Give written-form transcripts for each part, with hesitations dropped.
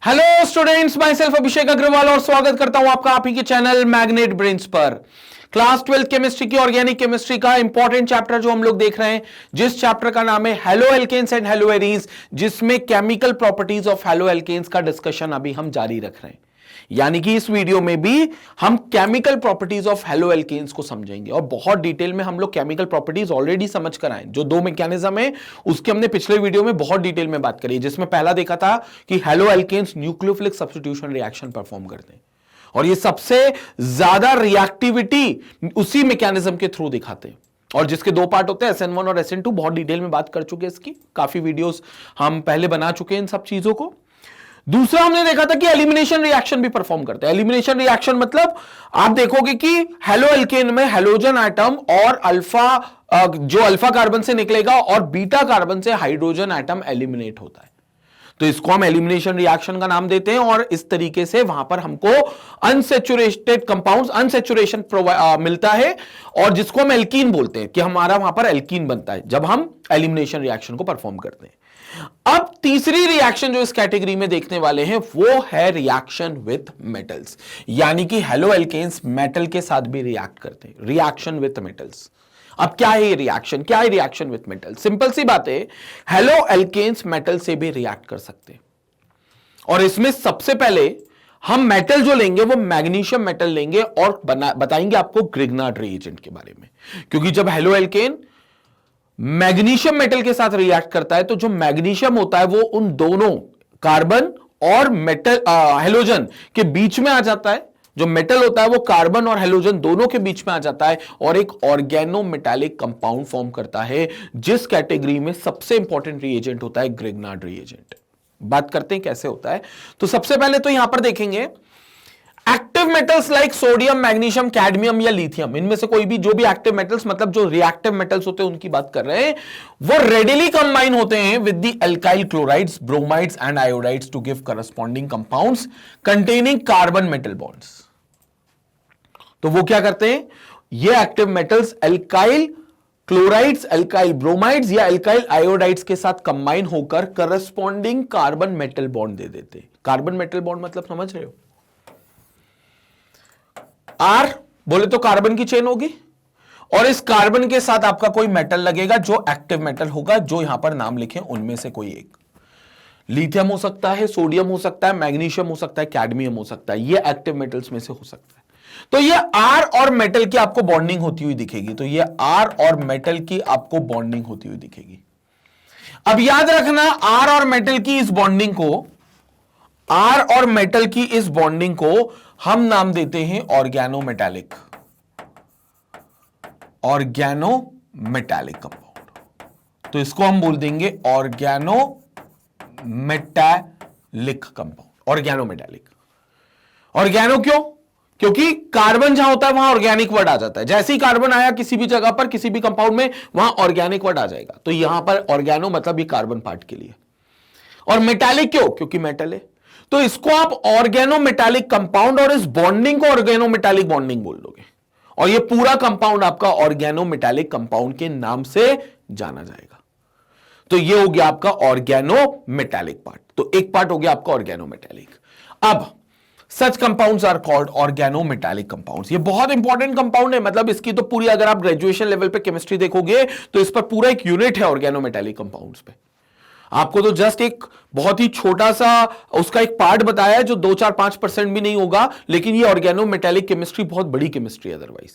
Hello students, my self अभिषेक अग्रवाल और स्वागत करता हूं आपका आप ही के चैनल मैग्नेट ब्रेन्स पर। क्लास 12 केमिस्ट्री की ऑर्गेनिक केमिस्ट्री का इंपॉर्टेंट चैप्टर जो हम लोग देख रहे हैं, जिस चैप्टर का नाम है haloalkanes and haloarenes, जिसमें chemical properties of haloalkanes का डिस्कशन अभी हम जारी रख रहे हैं। यानी कि इस वीडियो में भी हम chemical properties of haloalkanes को समझेंगे और बहुत डिटेल में हम लोग केमिकल प्रॉपर्टीज ऑलरेडी समझ कर आए। जो दो मैकेनिज्म है उसके हमने पिछले वीडियो में बहुत डिटेल में बात करी, जिसमें पहला देखा था कि haloalkanes nucleophilic substitution reaction perform करते हैं और ये सबसे ज्यादा रिएक्टिविटी उसी मैकेनिज्म के थ्रू दिखाते हैं। और जिसके दो पार्ट होते हैं, SN1 और SN2, बहुत डिटेल में बात कर चुके हैं इसकी, काफी वीडियोस हम पहले बना चुके हैं इन सब चीजों को। दूसरा हमने देखा था कि एलिमिनेशन रिएक्शन भी परफॉर्म करते हैं। एलिमिनेशन रिएक्शन मतलब आप देखोगे कि हेलो एल्केन में हेलोजन एटम और जो अल्फा कार्बन से निकलेगा और बीटा कार्बन से हाइड्रोजन एटम एलिमिनेट होता है, तो इसको हम एलिमिनेशन रिएक्शन का नाम देते हैं। और इस तरीके से वहां पर हमको अनसैचुरेटेड कंपाउंड्स, अनसैचुरेशन मिलता है और जिसको हम एल्कीन बोलते हैं कि हमारा वहां पर एल्कीन बनता है जब हम एलिमिनेशन रिएक्शन को परफॉर्म करते हैं। अब तीसरी रिएक्शन जो इस कैटेगरी में देखने वाले हैं वो है रिएक्शन विथ मेटल्स, यानी कि हेलो एल्केन्स मेटल के साथ भी रिएक्ट करते हैं। रिएक्शन विथ मेटल्स, अब क्या है ये रिएक्शन, क्या है रिएक्शन विथ मेटल? सिंपल सी बात है, हेलो एल्केन्स मेटल से भी रिएक्ट कर सकते हैं। और इसमें सबसे पहले हम मेटल जो लेंगे वो मैग्नीशियम मेटल लेंगे और बताएंगे आपको ग्रिग्नार्ड रिएजेंट के बारे में। क्योंकि जब हेलो एल्केन मैग्नीशियम मेटल के साथ रिएक्ट करता है तो जो मैग्नीशियम होता है वो उन दोनों कार्बन और मेटल हेलोजन के बीच में आ जाता है। जो मेटल होता है वो कार्बन और हेलोजन दोनों के बीच में आ जाता है और एक ऑर्गेनो मेटालिक कंपाउंड फॉर्म करता है, जिस कैटेगरी में सबसे इंपॉर्टेंट रिएजेंट होता है ग्रिग्नार्ड रिएजेंट। बात करते हैं कैसे होता है। तो सबसे पहले तो यहां पर देखेंगे active metals like sodium, magnesium, cadmium या लिथियम, इनमें से कोई भी जो भी एक्टिव मेटल्स, मतलब जो रिएक्टिव मेटल्स होते हैं उनकी बात कर रहे हैं, वो रेडिली कंबाइन होते हैं with the alkyl chlorides, bromides and iodides to give corresponding compounds containing carbon metal bonds. तो वो क्या करते हैं, ये active metals alkyl chlorides, alkyl bromides या अल्काइल आयोडाइड्स के साथ कंबाइन होकर करस्पॉन्डिंग कार्बन मेटल बॉन्ड दे देते हैं। कार्बन मेटल बॉन्ड मतलब समझ रहे हो, R बोले तो कार्बन की चेन होगी और इस कार्बन के साथ आपका कोई मेटल लगेगा जो एक्टिव मेटल होगा, जो यहां पर नाम लिखे उनमें से कोई एक। लिथियम हो सकता है, सोडियम हो सकता है, मैग्नीशियम हो सकता है, कैडमियम हो सकता है, ये एक्टिव मेटल्स में से हो सकता है। तो ये R और मेटल की आपको बॉन्डिंग होती हुई दिखेगी, तो ये R और मेटल की आपको बॉन्डिंग होती हुई दिखेगी। अब याद रखना, R और मेटल की इस बॉन्डिंग को, R और मेटल की इस बॉन्डिंग को हम नाम देते हैं organometallic, organometallic compound. तो इसको हम बोल देंगे organometallic compound, organometallic. Organo क्यों? क्योंकि कार्बन जहां होता है वहां ऑर्गेनिक वर्ड आ जाता है। जैसे ही कार्बन आया किसी भी जगह पर, किसी भी कंपाउंड में, वहां ऑर्गेनिक वर्ड आ जाएगा। तो यहां पर ऑर्गेनो मतलब ये कार्बन पार्ट के लिए। और मेटालिक क्यों? क्योंकि मेटल है। तो इसको आप ऑर्गेनो मेटालिक कंपाउंड और इस बॉन्डिंग को ऑर्गेनो मेटालिक बॉन्डिंग बोल दोगे और ये पूरा कंपाउंड आपका ऑर्गेनो मेटालिक कंपाउंड के नाम से जाना जाएगा। तो ये हो गया आपका ऑर्गेनो मेटालिक पार्ट। तो एक पार्ट हो गया आपका ऑर्गेनो मेटालिक। अब such compounds are called organometallic compounds. ये बहुत इंपॉर्टेंट कंपाउंड है, मतलब इसकी तो पूरी, अगर आप ग्रेजुएशन लेवल पे केमिस्ट्री देखोगे तो इस पर पूरा एक यूनिट है ऑर्गेनो मेटालिक कंपाउंड्स पे। आपको तो जस्ट एक बहुत ही छोटा सा उसका एक पार्ट बताया है जो 2-4-5% भी नहीं होगा, लेकिन ये ऑर्गेनो मेटालिक केमिस्ट्री बहुत बड़ी केमिस्ट्री है अदरवाइज।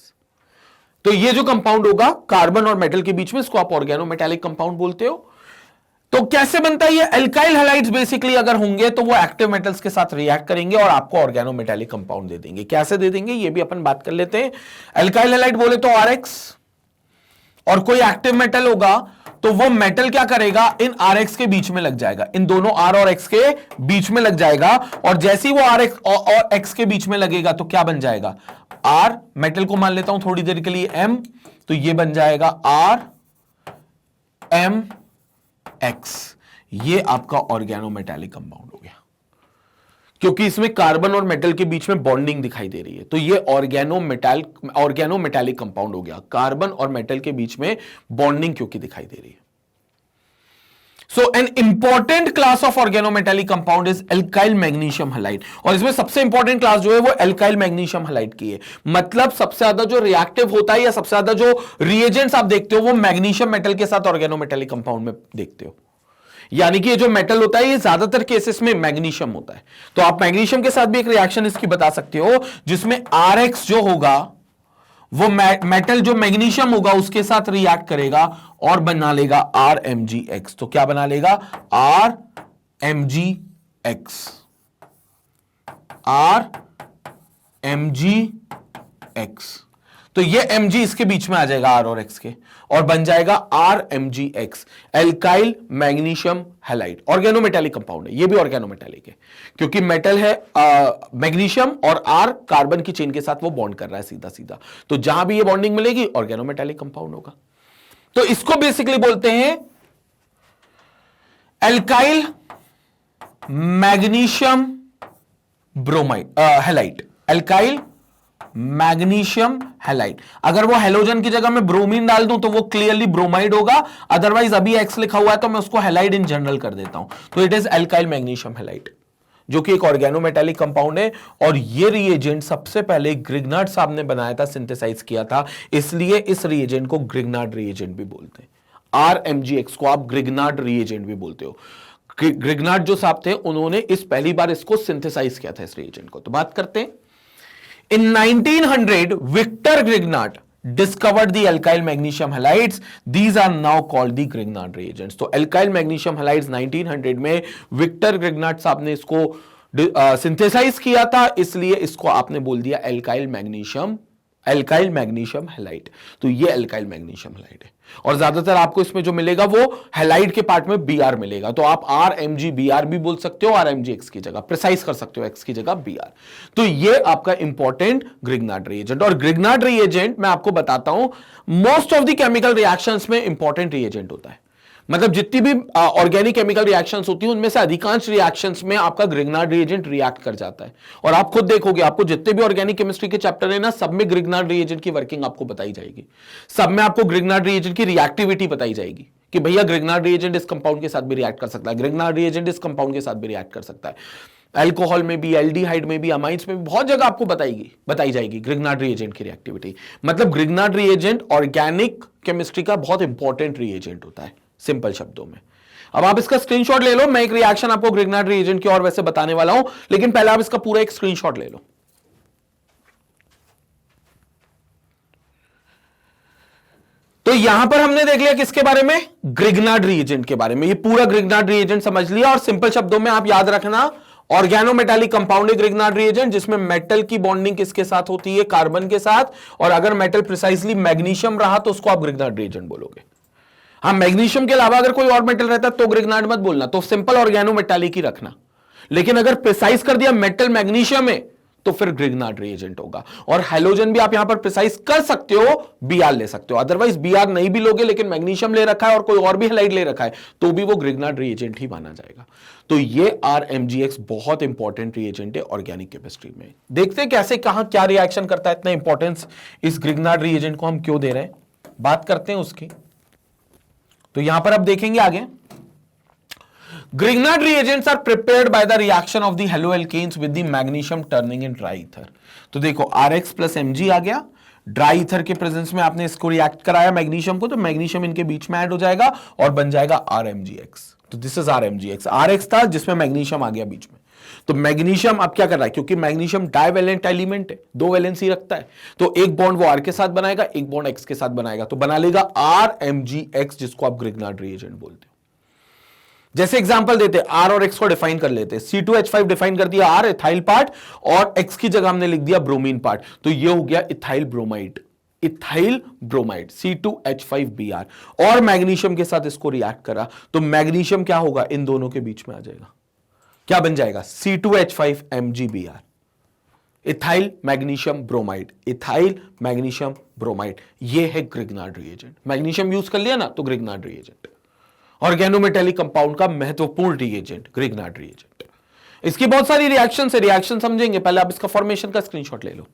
तो ये जो कंपाउंड होगा कार्बन और मेटल के बीच में, इसको आप ऑर्गेनो मेटालिक कंपाउंड बोलते हो। तो कैसे बनता है ये? अल्काइल हैलाइड्स बेसिकली अगर होंगे तो वो एक्टिव मेटल्स के साथ रिएक्ट करेंगे और आपको ऑर्गेनो मेटालिक कंपाउंड दे देंगे। कैसे दे देंगे ये भी अपन बात कर लेते हैं। अल्काइल हैलाइड बोले तो RX, और कोई एक्टिव मेटल होगा तो वो मेटल क्या करेगा, इन RX के बीच में लग जाएगा, इन दोनों R और X के बीच में लग जाएगा। और जैसे ही वो RX और X के बीच में लगेगा तो क्या बन जाएगा, R, मेटल को मान लेता हूं थोड़ी देर के लिए M, तो ये बन जाएगा RMX। ये आपका ऑर्गेनो मेटालिक कंपाउंड हो गया, क्योंकि इसमें कार्बन और मेटल के बीच में बॉन्डिंग दिखाई दे रही है। तो ये ऑर्गेनो मेटालिक कंपाउंड हो गया, कार्बन और मेटल के बीच में बॉन्डिंग क्योंकि दिखाई दे रही है। So an important class of organometallic compound is alkyl magnesium halide, और इसमें सबसे इंपॉर्टेंट क्लास जो है वो एल्काइल मैग्नीशियम हैलाइड की है। मतलब सबसे ज्यादा जो रिएक्टिव होता है या सबसे ज्यादा जो रिएजेंट्स आप देखते हो वो मैग्नीशियम मेटल के साथ ऑर्गेनोमेटालिक कंपाउंड में देखते हो। यानी कि ये जो मेटल होता है ये ज्यादातर केसेस में मैग्नीशियम होता है। तो आप मैग्नीशियम के साथ भी एक रिएक्शन इसकी बता सकते हो जिसमें RX जो होगा वो मेटल जो मैग्नीशियम होगा उसके साथ रिएक्ट करेगा और बना लेगा RMgX। तो क्या बना लेगा? RMgX, RMgX। तो ये Mg इसके बीच में आ जाएगा R और X के, और बन जाएगा RMgX, alkyl magnesium halide. Organometallic compound है, ये भी ऑर्गेनोमेटालिक है क्योंकि मेटल है मैग्नीशियम और R कार्बन की चेन के साथ वो बॉन्ड कर रहा है सीधा सीधा। तो जहां भी ये बॉन्डिंग मिलेगी ऑर्गेनोमेटालिक कंपाउंड होगा। तो इसको बेसिकली बोलते हैं alkyl magnesium bromide halide, alkyl magnesium halide. अगर वो हेलोजन की जगह मैं ब्रोमीन डाल दूं तो वो क्लियरली ब्रोमाइड होगा, अदरवाइज अभी एक्स लिखा हुआ है तो मैं उसको हैलाइड इन जनरल कर देता हूं। तो it is alkyl magnesium halide, जो कि एक ऑर्गेनोमेटालिक कंपाउंड है। और ये रिएजेंट सबसे पहले ग्रिग्नार्ड साहब ने बनाया था, सिंथेसाइज किया था, इसलिए इस रिएजेंट को ग्रिग्नार्ड रिएजेंट भी बोलते हैं। RMgX को आप ग्रिग्नार्ड रिएजेंट भी बोलते हो। ग्रिग्नार्ड जो साहब थे उन्होंने इस पहली बार इसको सिंथेसाइज किया था, इस रिएजेंट को। तो बात करते हैं, in 1900 Victor Grignard discovered the alkyl magnesium halides. These are now called the Grignard reagents. तो alkyl magnesium halides 1900 में विक्टर ग्रिग्नार्ड साहब ने इसको सिंथेसाइज किया था, इसलिए इसको आपने बोल दिया एल्काइल मैग्नीशियम हैलाइड। तो ये एल्काइल मैग्नीशियम हैलाइड है, और ज्यादातर आपको इसमें जो मिलेगा वो हैलाइड के पार्ट में Br मिलेगा। तो आप RMgBr भी बोल सकते हो, RMgX की जगह प्रिसाइज कर सकते हो, X की जगह Br। तो ये आपका इंपॉर्टेंट ग्रिग्नार्ड रिएजेंट। और ग्रिग्नार्ड रिएजेंट मैं आपको बताता हूं, most of the chemical reactions में इंपॉर्टेंट रिएजेंट होता है। मतलब जितनी भी ऑर्गेनिक केमिकल रिएक्शंस होती हैं उनमें से अधिकांश रिएक्शंस में आपका ग्रिग्नार्ड रिएजेंट रिएक्ट कर जाता है। और आप खुद देखोगे, आपको जितने भी ऑर्गेनिक केमिस्ट्री के चैप्टर है ना, सब में ग्रिग्नार्ड रिएजेंट की वर्किंग आपको बताई जाएगी। सब में आपको ग्रिग्नार्ड रिएजेंट की रिएक्टिविटी बताई जाएगी कि भैया ग्रिग्नार्ड रिएजेंट इस कंपाउंड के साथ भी रिएक्ट कर सकता है, ग्रिग्नार्ड रिएजेंट इस कंपाउंड के साथ भी रिएक्ट कर सकता है। अल्कोहल में भी, एल्डिहाइड में भी, अमाइंस में भी बहुत जगह आपको बताई जाएगी ग्रिग्नार्ड रिएजेंट की रिएक्टिविटी। मतलब ग्रिग्नार्ड रिएजेंट ऑर्गेनिक केमिस्ट्री का बहुत इंपॉर्टेंट रिएजेंट होता है, सिंपल शब्दों में। अब आप इसका स्क्रीनशॉट ले लो, मैं एक रिएक्शन आपको ग्रिग्नार्ड रिएजेंट की और वैसे बताने वाला हूं, लेकिन पहले आप इसका पूरा एक स्क्रीनशॉट ले लो। तो यहां पर हमने देख लिया किसके बारे में? ग्रिग्नार्ड रिएजेंट के बारे में। ये पूरा ग्रिग्नार्ड रिएजेंट समझ लिया, और सिंपल शब्दों में आप याद रखना, ऑर्गेनोमेटालिक कंपाउंड ग्रिग्नार्ड रिएजेंट जिसमें मेटल की बॉन्डिंग किसके साथ होती है? कार्बन के साथ। और अगर मेटल प्रिसाइसली मैग्नीशियम रहा तो उसको आप ग्रिग्नार्ड रिएजेंट बोलोगे। हाँ, मैग्नीशियम के अलावा अगर कोई और मेटल रहता तो ग्रिग्नार्ड मत बोलना, तो सिंपल ऑर्गेनोमेटालिक ही रखना। लेकिन अगर प्रिसाइज कर दिया मेटल मैग्नीशियम में तो फिर ग्रिग्नार्ड रिएजेंट होगा। और हैलोजन भी आप यहां पर प्रिसाइज कर सकते हो, Br ले सकते हो, अदरवाइज Br नहीं भी लोगे लेकिन मैग्नीशियम ले रखा है और कोई और भी हैलाइड ले रखा है तो भी वो ग्रिग्नार्ड रिएजेंट ही माना जाएगा। तो ये RMgX बहुत इंपॉर्टेंट रिएजेंट है ऑर्गेनिक केमिस्ट्री में। देखते हैं कैसे, कहां क्या रिएक्शन करता है, इतना इंपॉर्टेंस इस ग्रिग्नार्ड रिएजेंट को हम क्यों दे रहे हैं, बात करते हैं उसकी। तो यहां पर आप देखेंगे आगे, Grignard reagents are prepared by the reaction of the haloalkanes with the magnesium turning in dry ether। तो देखो RX plus Mg आ गया, ड्राई ईथर के प्रेजेंस में आपने इसको रिएक्ट कराया मैग्नीशियम को, तो मैग्नीशियम इनके बीच में ऐड हो जाएगा और बन जाएगा RMgX। तो दिस इज RMgX। RX था जिसमें मैग्नीशियम आ गया बीच में। तो मैग्नीशियम अब क्या कर रहा है, क्योंकि मैग्नीशियम डाइवेलेंट एलिमेंट है, दो वैलेंसी रखता है, तो एक बॉन्ड वो R के साथ बनाएगा, एक बॉन्ड X के साथ बनाएगा, तो बना लेगा RMgX, जिसको आप ग्रिग्नार्ड रिएजेंट बोलते हो। जैसे एग्जांपल देते हैं, R और X को डिफाइन कर लेते हैं। C2H5 डिफाइन कर दिया R, इथाइल पार्ट, और X की जगह हमने लिख दिया ब्रोमीन पार्ट, तो ये हो गया इथाइल ब्रोमाइड, C2H5Br। और मैग्नीशियम के साथ इसको रिएक्ट करा तो मैग्नीशियम क्या होगा, इन दोनों के बीच में आ जाएगा, क्या बन जाएगा? C2H5MgBr, ethyl magnesium bromide, ethyl magnesium bromide. ये है ग्रिग्नार्ड रिएजेंट। मैग्नीशियम यूज कर लिया ना, तो ग्रिग्नार्ड रिएजेंट, ऑर्गेनोमेटालिक कंपाउंड का महत्वपूर्ण रिएजेंट ग्रिग्नार्ड रिएजेंट। इसकी बहुत सारी रिएक्शन है, रिएक्शन समझेंगे, पहले आप इसका फॉर्मेशन का स्क्रीनशॉट ले लो।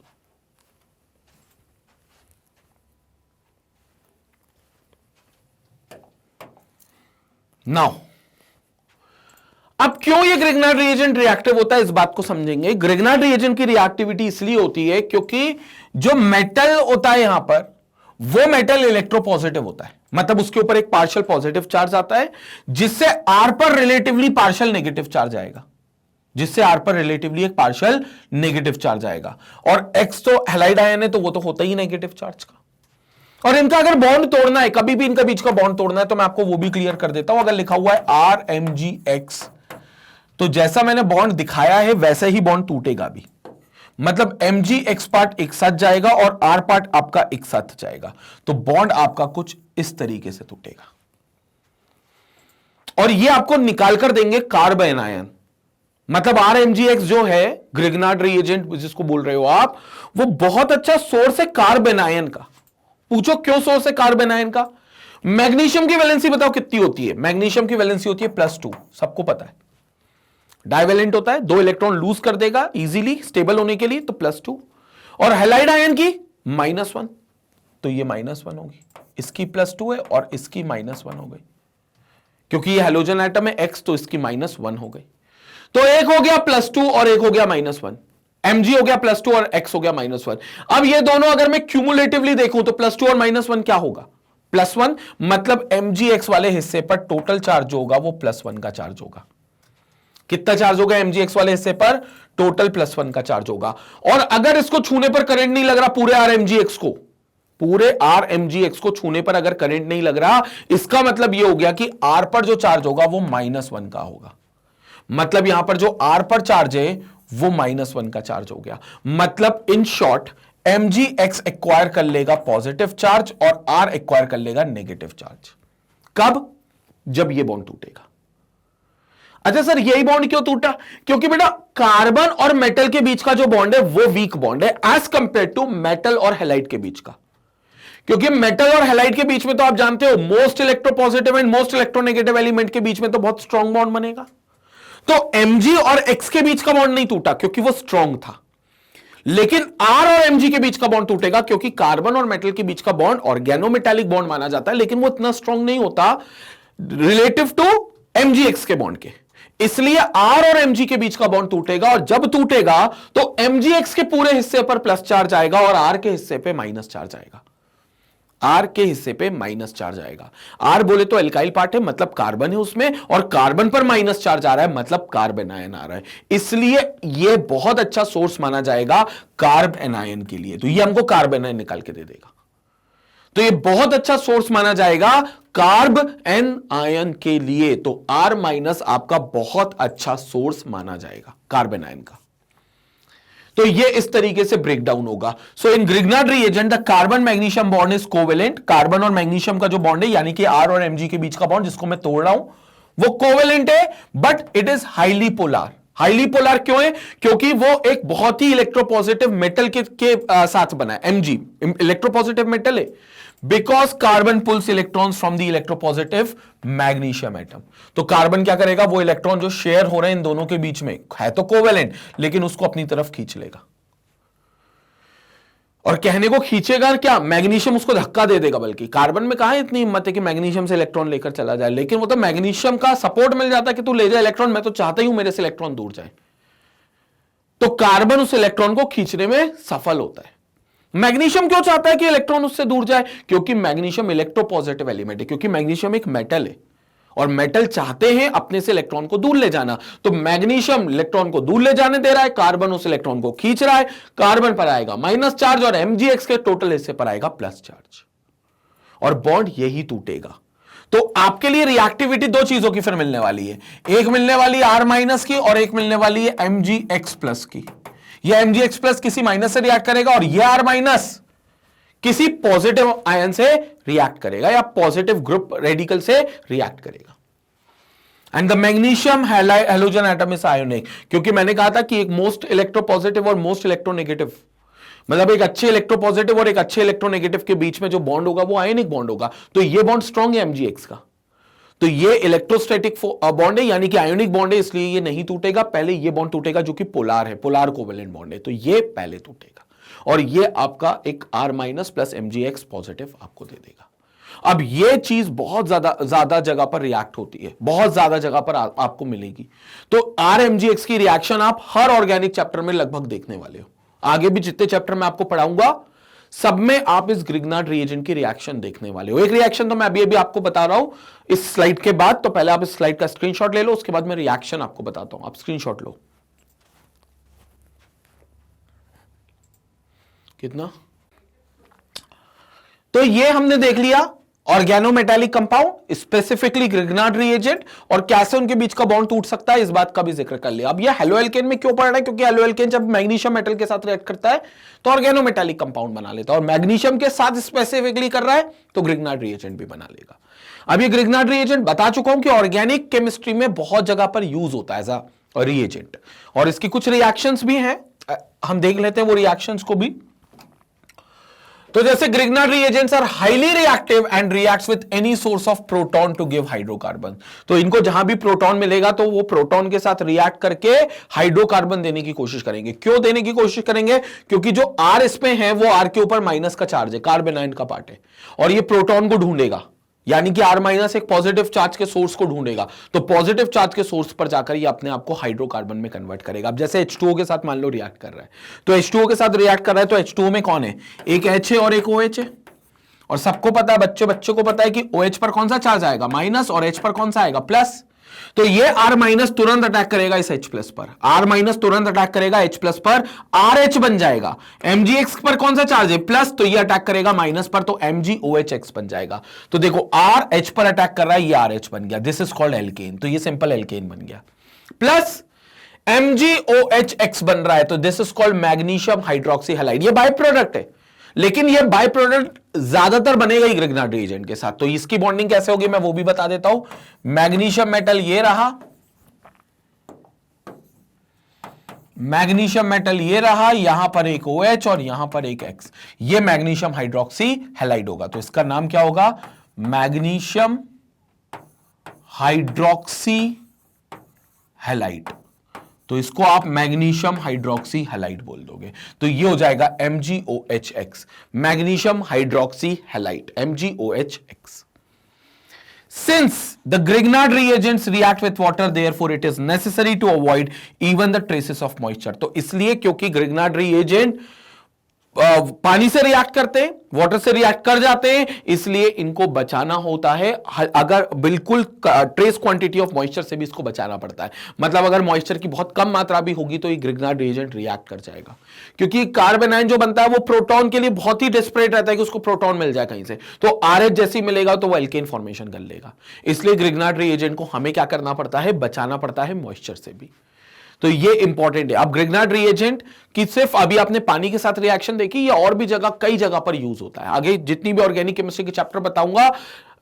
नाउ अब क्यों ये ग्रिग्नार्ड रिएजेंट रिएक्टिव होता है इस बात को समझेंगे। ग्रिग्नार्ड रिएजेंट की रिएक्टिविटी इसलिए होती है क्योंकि जो मेटल होता है यहां पर वो मेटल इलेक्ट्रोपॉजिटिव होता है, मतलब उसके ऊपर एक पार्शियल पॉजिटिव चार्ज आता है जिससे आर पर रिलेटिवली पार्शियल नेगेटिव चार्ज आएगा, जिससे आर पर रिलेटिवली एक पार्शियल नेगेटिव चार्ज आएगा। और एक्स तो हैलाइड आयन है तो वो तो होता ही नेगेटिव चार्ज का। और इनका अगर बॉन्ड तोड़ना है, कभी भी इनका बीच का बॉन्ड तोड़ना है तो मैं आपको वो भी क्लियर कर देता हूं। अगर लिखा हुआ है आर एम जी एक्स तो जैसा मैंने बॉन्ड दिखाया है वैसे ही बॉन्ड टूटेगा भी, मतलब एमजी एक्स पार्ट एक साथ जाएगा और आर पार्ट आपका एक साथ जाएगा, तो बॉन्ड आपका कुछ इस तरीके से टूटेगा। और ये आपको निकाल कर देंगे कार्बन आयन, मतलब आर एम जी एक्स जो है ग्रिग्नार्ड रिएजेंट जिसको बोल रहे हो आप, वो बहुत अच्छा सोर्स है कार्बन आयन का। पूछो क्यों सोर्स है कार्बन आयन का? मैग्नीशियम की वैलेंसी बताओ कितनी होती है? मैग्नीशियम की वैलेंसी होती है +2, सबको पता है। डाइवेलेंट होता है, 2 इलेक्ट्रॉन लूज कर देगा इजीली स्टेबल होने के लिए, तो +2। और हैलाइड आयन की -1, तो ये -1 होगी। इसकी +2 है और इसकी -1 हो गई, क्योंकि ये हैलोजन एटम है X, तो इसकी -1 हो गई। तो एक हो गया +2 और एक हो गया -1, Mg हो गया +2 और X हो गया -1। अब ये दोनों अगर मैं क्यूमुलेटिवली देखूं तो +2 और -1 क्या होगा? +1, मतलब Mgx वाले हिस्से पर टोटल चार्ज होगा वो +1 का चार्ज होगा। कितना चार्ज होगा Mgx वाले हिस्से पर? टोटल +1 का चार्ज होगा। और अगर इसको छूने पर करंट नहीं लग रहा, पूरे RMgx को, पूरे RMgx को छूने पर अगर करंट नहीं लग रहा, इसका मतलब यह हो गया कि R पर जो चार्ज होगा वो -1 का होगा। मतलब यहां पर जो R पर चार्ज है वो -1 का चार्ज हो गया। मतलब इन शॉर्ट Mgx एक्वायर कर लेगा पॉजिटिव चार्ज और R एक्वायर कर लेगा नेगेटिव चार्ज। कब? जब ये बॉन्ड टूटेगा। अच्छा सर यही बॉन्ड क्यों टूटा? क्योंकि बेटा कार्बन और मेटल के बीच का जो बॉन्ड है वो वीक बॉन्ड है एज कंपेयर टू मेटल और हैलाइड के बीच का। क्योंकि मेटल और हैलाइड के बीच में तो आप जानते हो most electropositive and most electronegative element के बीच में तो बहुत स्ट्रॉन्ग बॉन्ड बनेगा। तो Mg और X के बीच का बॉन्ड नहीं टूटा क्योंकि वो स्ट्रॉन्ग था, लेकिन R और Mg के बीच का बॉन्ड टूटेगा क्योंकि कार्बन और मेटल के बीच का बॉन्ड ऑर्गेनोमेटालिक बॉन्ड माना जाता है, लेकिन वो इतना स्ट्रॉन्ग नहीं होता रिलेटिव टू Mgx के बॉन्ड के। इसलिए R और Mg के बीच का बॉन्ड टूटेगा, और जब टूटेगा तो Mgx के पूरे हिस्से पर प्लस चार्ज आएगा और R के हिस्से पे माइनस चार्ज आएगा। R के हिस्से पे माइनस चार्ज आएगा। R बोले तो एल्काइल पार्ट है, मतलब कार्बन है उसमें, और कार्बन पर माइनस चार्ज आ रहा है, मतलब कार्बन आयन आ रहा है। इसलिए यह बहुत अच्छा सोर्स माना जाएगा कार्ब एनायन के लिए, तो यह हमको कार्बन आयन निकाल के दे देगा। तो यह बहुत अच्छा सोर्स माना जाएगा कार्ब एन आयन के लिए। तो R माइनस आपका बहुत अच्छा सोर्स माना जाएगा कार्बन आयन का। तो ये इस तरीके से ब्रेक डाउन होगा। So in Grignard reagent the carbon magnesium bond is covalent. Carbon और मैग्नीशियम का जो बॉन्ड है यानी कि R और Mg के बीच का बॉन्ड जिसको मैं तोड़ रहा हूं वो कोवेलेंट है, but it is highly polar. Highly polar क्यों है? क्योंकि वो एक बहुत ही इलेक्ट्रोपॉजिटिव मेटल के साथ बना है। Mg इलेक्ट्रोपॉजिटिव मेटल है because carbon pulls electrons from the electropositive magnesium atom. तो कार्बन क्या करेगा? वो इलेक्ट्रॉन जो शेयर हो रहे हैं इन दोनों के बीच में, है तो कोवेलेंट, लेकिन उसको अपनी तरफ खींच लेगा। और कहने को खींचेगा क्या? मैग्नीशियम उसको धक्का दे देगा। बल्कि कार्बन में कहां इतनी हिम्मत है कि मैग्नीशियम से इलेक्ट्रॉन लेकर चला जाए, लेकिन वो तो मैग्नीशियम का सपोर्ट मिल जाता है कि तू ले जाए इलेक्ट्रॉन, मैं तो चाहता ही हूं मेरे से इलेक्ट्रॉन दूर जाए। तो कार्बन उस इलेक्ट्रॉन को खींचने में सफल होता है। मैग्नीशियम क्यों चाहता है कि इलेक्ट्रॉन उससे दूर जाए? क्योंकि मैग्नीशियम इलेक्ट्रोपॉजिटिव एलिमेंट है, क्योंकि मैग्नीशियम एक मेटल है और मेटल चाहते हैं अपने से इलेक्ट्रॉन को दूर ले जाना। तो मैग्नीशियम इलेक्ट्रॉन को दूर ले जाने दे रहा है, कार्बन उस इलेक्ट्रॉन को खींच रहा है। कार्बन पर आएगा माइनस चार्ज और Mgx के टोटल हिस्से पर आएगा प्लस चार्ज, और बॉन्ड यही टूटेगा। तो आपके लिए रिएक्टिविटी दो चीजों की फिर मिलने वाली है, एक मिलने वाली है R माइनस की और एक मिलने वाली है Mgx प्लस की। यह Mgx प्लस किसी माइनस से रिएक्ट करेगा और यह R माइनस किसी पॉजिटिव आयन से रिएक्ट करेगा या पॉजिटिव ग्रुप रेडिकल से रिएक्ट करेगा। And the magnesium halogen atom is ionic, क्योंकि मैंने कहा था कि एक मोस्ट इलेक्ट्रोपॉजिटिव और मोस्ट इलेक्ट्रोनेगेटिव, मतलब एक अच्छे इलेक्ट्रोपॉजिटिव और एक अच्छे इलेक्ट्रोनेगेटिव के बीच में जो बॉन्ड होगा वो आयोनिक बॉन्ड होगा। तो ये बॉन्ड स्ट्रॉन्ग है Mgx का, तो ये इलेक्ट्रोस्टैटिक बॉन्ड है यानी कि आयोनिक बॉन्ड है, इसलिए ये नहीं टूटेगा। पहले ये बॉन्ड टूटेगा जो कि पोलार है, पोलार कोवेलेंट बॉन्ड है, तो ये पहले टूटेगा और ये आपका एक R minus plus Mgx positive आपको दे देगा। अब ये चीज बहुत ज्यादा जगह पर रिएक्ट होती है, बहुत ज्यादा जगह पर आपको मिलेगी। तो RMgX की रिएक्शन आप हर ऑर्गेनिक चैप्टर में लगभग देखने वाले हो। आगे भी जितने चैप्टर मैं आपको पढ़ाऊंगा सब में आप इस ग्रिग्नार्ड रिएजेंट की रिएक्शन देखने वाले हो। एक रिएक्शन तो मैं अभी आपको बता रहा हूं इस स्लाइड के बाद, तो पहले आप इस स्लाइड का स्क्रीनशॉट ले लो, उसके बाद मैं रिएक्शन आपको बताता हूं। आप स्क्रीनशॉट लो। कितना? तो ये हमने देख लिया organometallic compound, specifically Grignard reagent, और कैसे उनके बीच का बॉन्ड टूट सकता है इस बात का भी जिक्र कर लिया। अब ये हेलोएल्केन में क्यों पड़ रहा है? क्योंकि हेलोएल्केन जब मैग्नीशियम मेटल के साथ रिएक्ट करता है तो ऑर्गेनोमेटालिक कंपाउंड बना लेता है, और मैग्नीशियम के साथ स्पेसिफिकली कर रहा है तो ग्रिग्नार्ड रिएजेंट भी बना लेगा। अब ये ग्रिग्नार्ड रिएजेंट बता चुका हूं कि ऑर्गेनिक केमिस्ट्री में बहुत जगह पर यूज होता है एज अ रिएजेंट, और इसकी कुछ रिएक्शंस भी हैं, हम देख लेते हैं वो रिएक्शंस को भी। तो जैसे Grignard reagents are highly reactive and reacts with any source of proton to give hydrocarbon. तो इनको जहां भी प्रोटॉन मिलेगा तो वो प्रोटॉन के साथ रिएक्ट करके हाइड्रोकार्बन देने की कोशिश करेंगे। क्यों देने की कोशिश करेंगे? क्योंकि जो R इसमें है वो R के ऊपर माइनस का चार्ज है, कार्बन आयन का पार्ट है, और ये प्रोटॉन को ढूंढेगा, यानी कि R- एक पॉजिटिव चार्ज के सोर्स को ढूंढेगा, तो पॉजिटिव चार्ज के सोर्स पर जाकर ये अपने आप को हाइड्रोकार्बन में कन्वर्ट करेगा। अब जैसे H2O के साथ मान लो रिएक्ट कर रहा है, तो H2O के साथ रिएक्ट कर रहा है तो H2O में कौन है? एक H है और एक OH है, और सबको पता है, बच्चे को पता है कि OH पर कौन सा चार्ज आएगा? माइनस, और H पर कौन सा आएगा? प्लस। तो ये R- तुरंत अटैक करेगा इस H+ पर, R- तुरंत अटैक करेगा H+ पर, RH बन जाएगा। MgX पर कौन सा चार्ज है? प्लस, तो ये अटैक करेगा माइनस पर, तो MgOHX बन जाएगा। तो देखो R H पर अटैक कर रहा है, ये RH बन गया, दिस इज कॉल्ड एल्केन, तो ये सिंपल एल्केन बन गया। प्लस MgOHX बन रहा है, तो this is called magnesium hydroxy halide, ये बाय प्रोडक्ट है, लेकिन ये बाय प्रोडक्ट ज्यादातर बनेगा ही ग्रिग्नार्ड रिएजेंट के साथ। तो इसकी बॉन्डिंग कैसे होगी मैं वो भी बता देता हूं। मैग्नीशियम मेटल ये रहा, मैग्नीशियम मेटल ये रहा, यहां पर एक OH और यहां पर एक X, ये मैग्नीशियम हाइड्रोक्सी हैलाइड होगा, तो इसका नाम क्या होगा? Magnesium hydroxy halide. तो इसको आप मैग्नीशियम हाइड्रोक्सी हैलाइड बोल दोगे, तो ये हो जाएगा MgOHX, magnesium hydroxy halide, MgOHX। Since the Grignard reagents react with water, therefore it is necessary to avoid even the traces of moisture. तो इसलिए क्योंकि Grignard reagent पानी से रिएक्ट करते हैं, वाटर से रिएक्ट कर जाते हैं, इसलिए इनको बचाना होता है। अगर बिल्कुल ट्रेस क्वांटिटी ऑफ मॉइस्चर से भी इसको बचाना पड़ता है, मतलब अगर मॉइस्चर की बहुत कम मात्रा भी होगी तो ये ग्रिग्नार्ड रिएजेंट रिएक्ट कर जाएगा, क्योंकि कार्बन आयन जो बनता है वो प्रोटॉन के लिए बहुत ही डेस्परेट रहता है कि उसको प्रोटॉन मिल जाए कहीं से, तो RH जैसी मिलेगा तो वो एल्केन फॉर्मेशन कर लेगा। इसलिए ग्रिग्नार्ड रिएजेंट को हमें क्या करना पड़ता है? बचाना पड़ता है मॉइस्चर से भी, तो ये इंपॉर्टेंट है। अब ग्रिग्नार्ड रिएजेंट की सिर्फ अभी आपने पानी के साथ रिएक्शन देखी, या और भी जगह कई जगह पर यूज होता है। आगे जितनी भी ऑर्गेनिक केमिस्ट्री के चैप्टर बताऊंगा,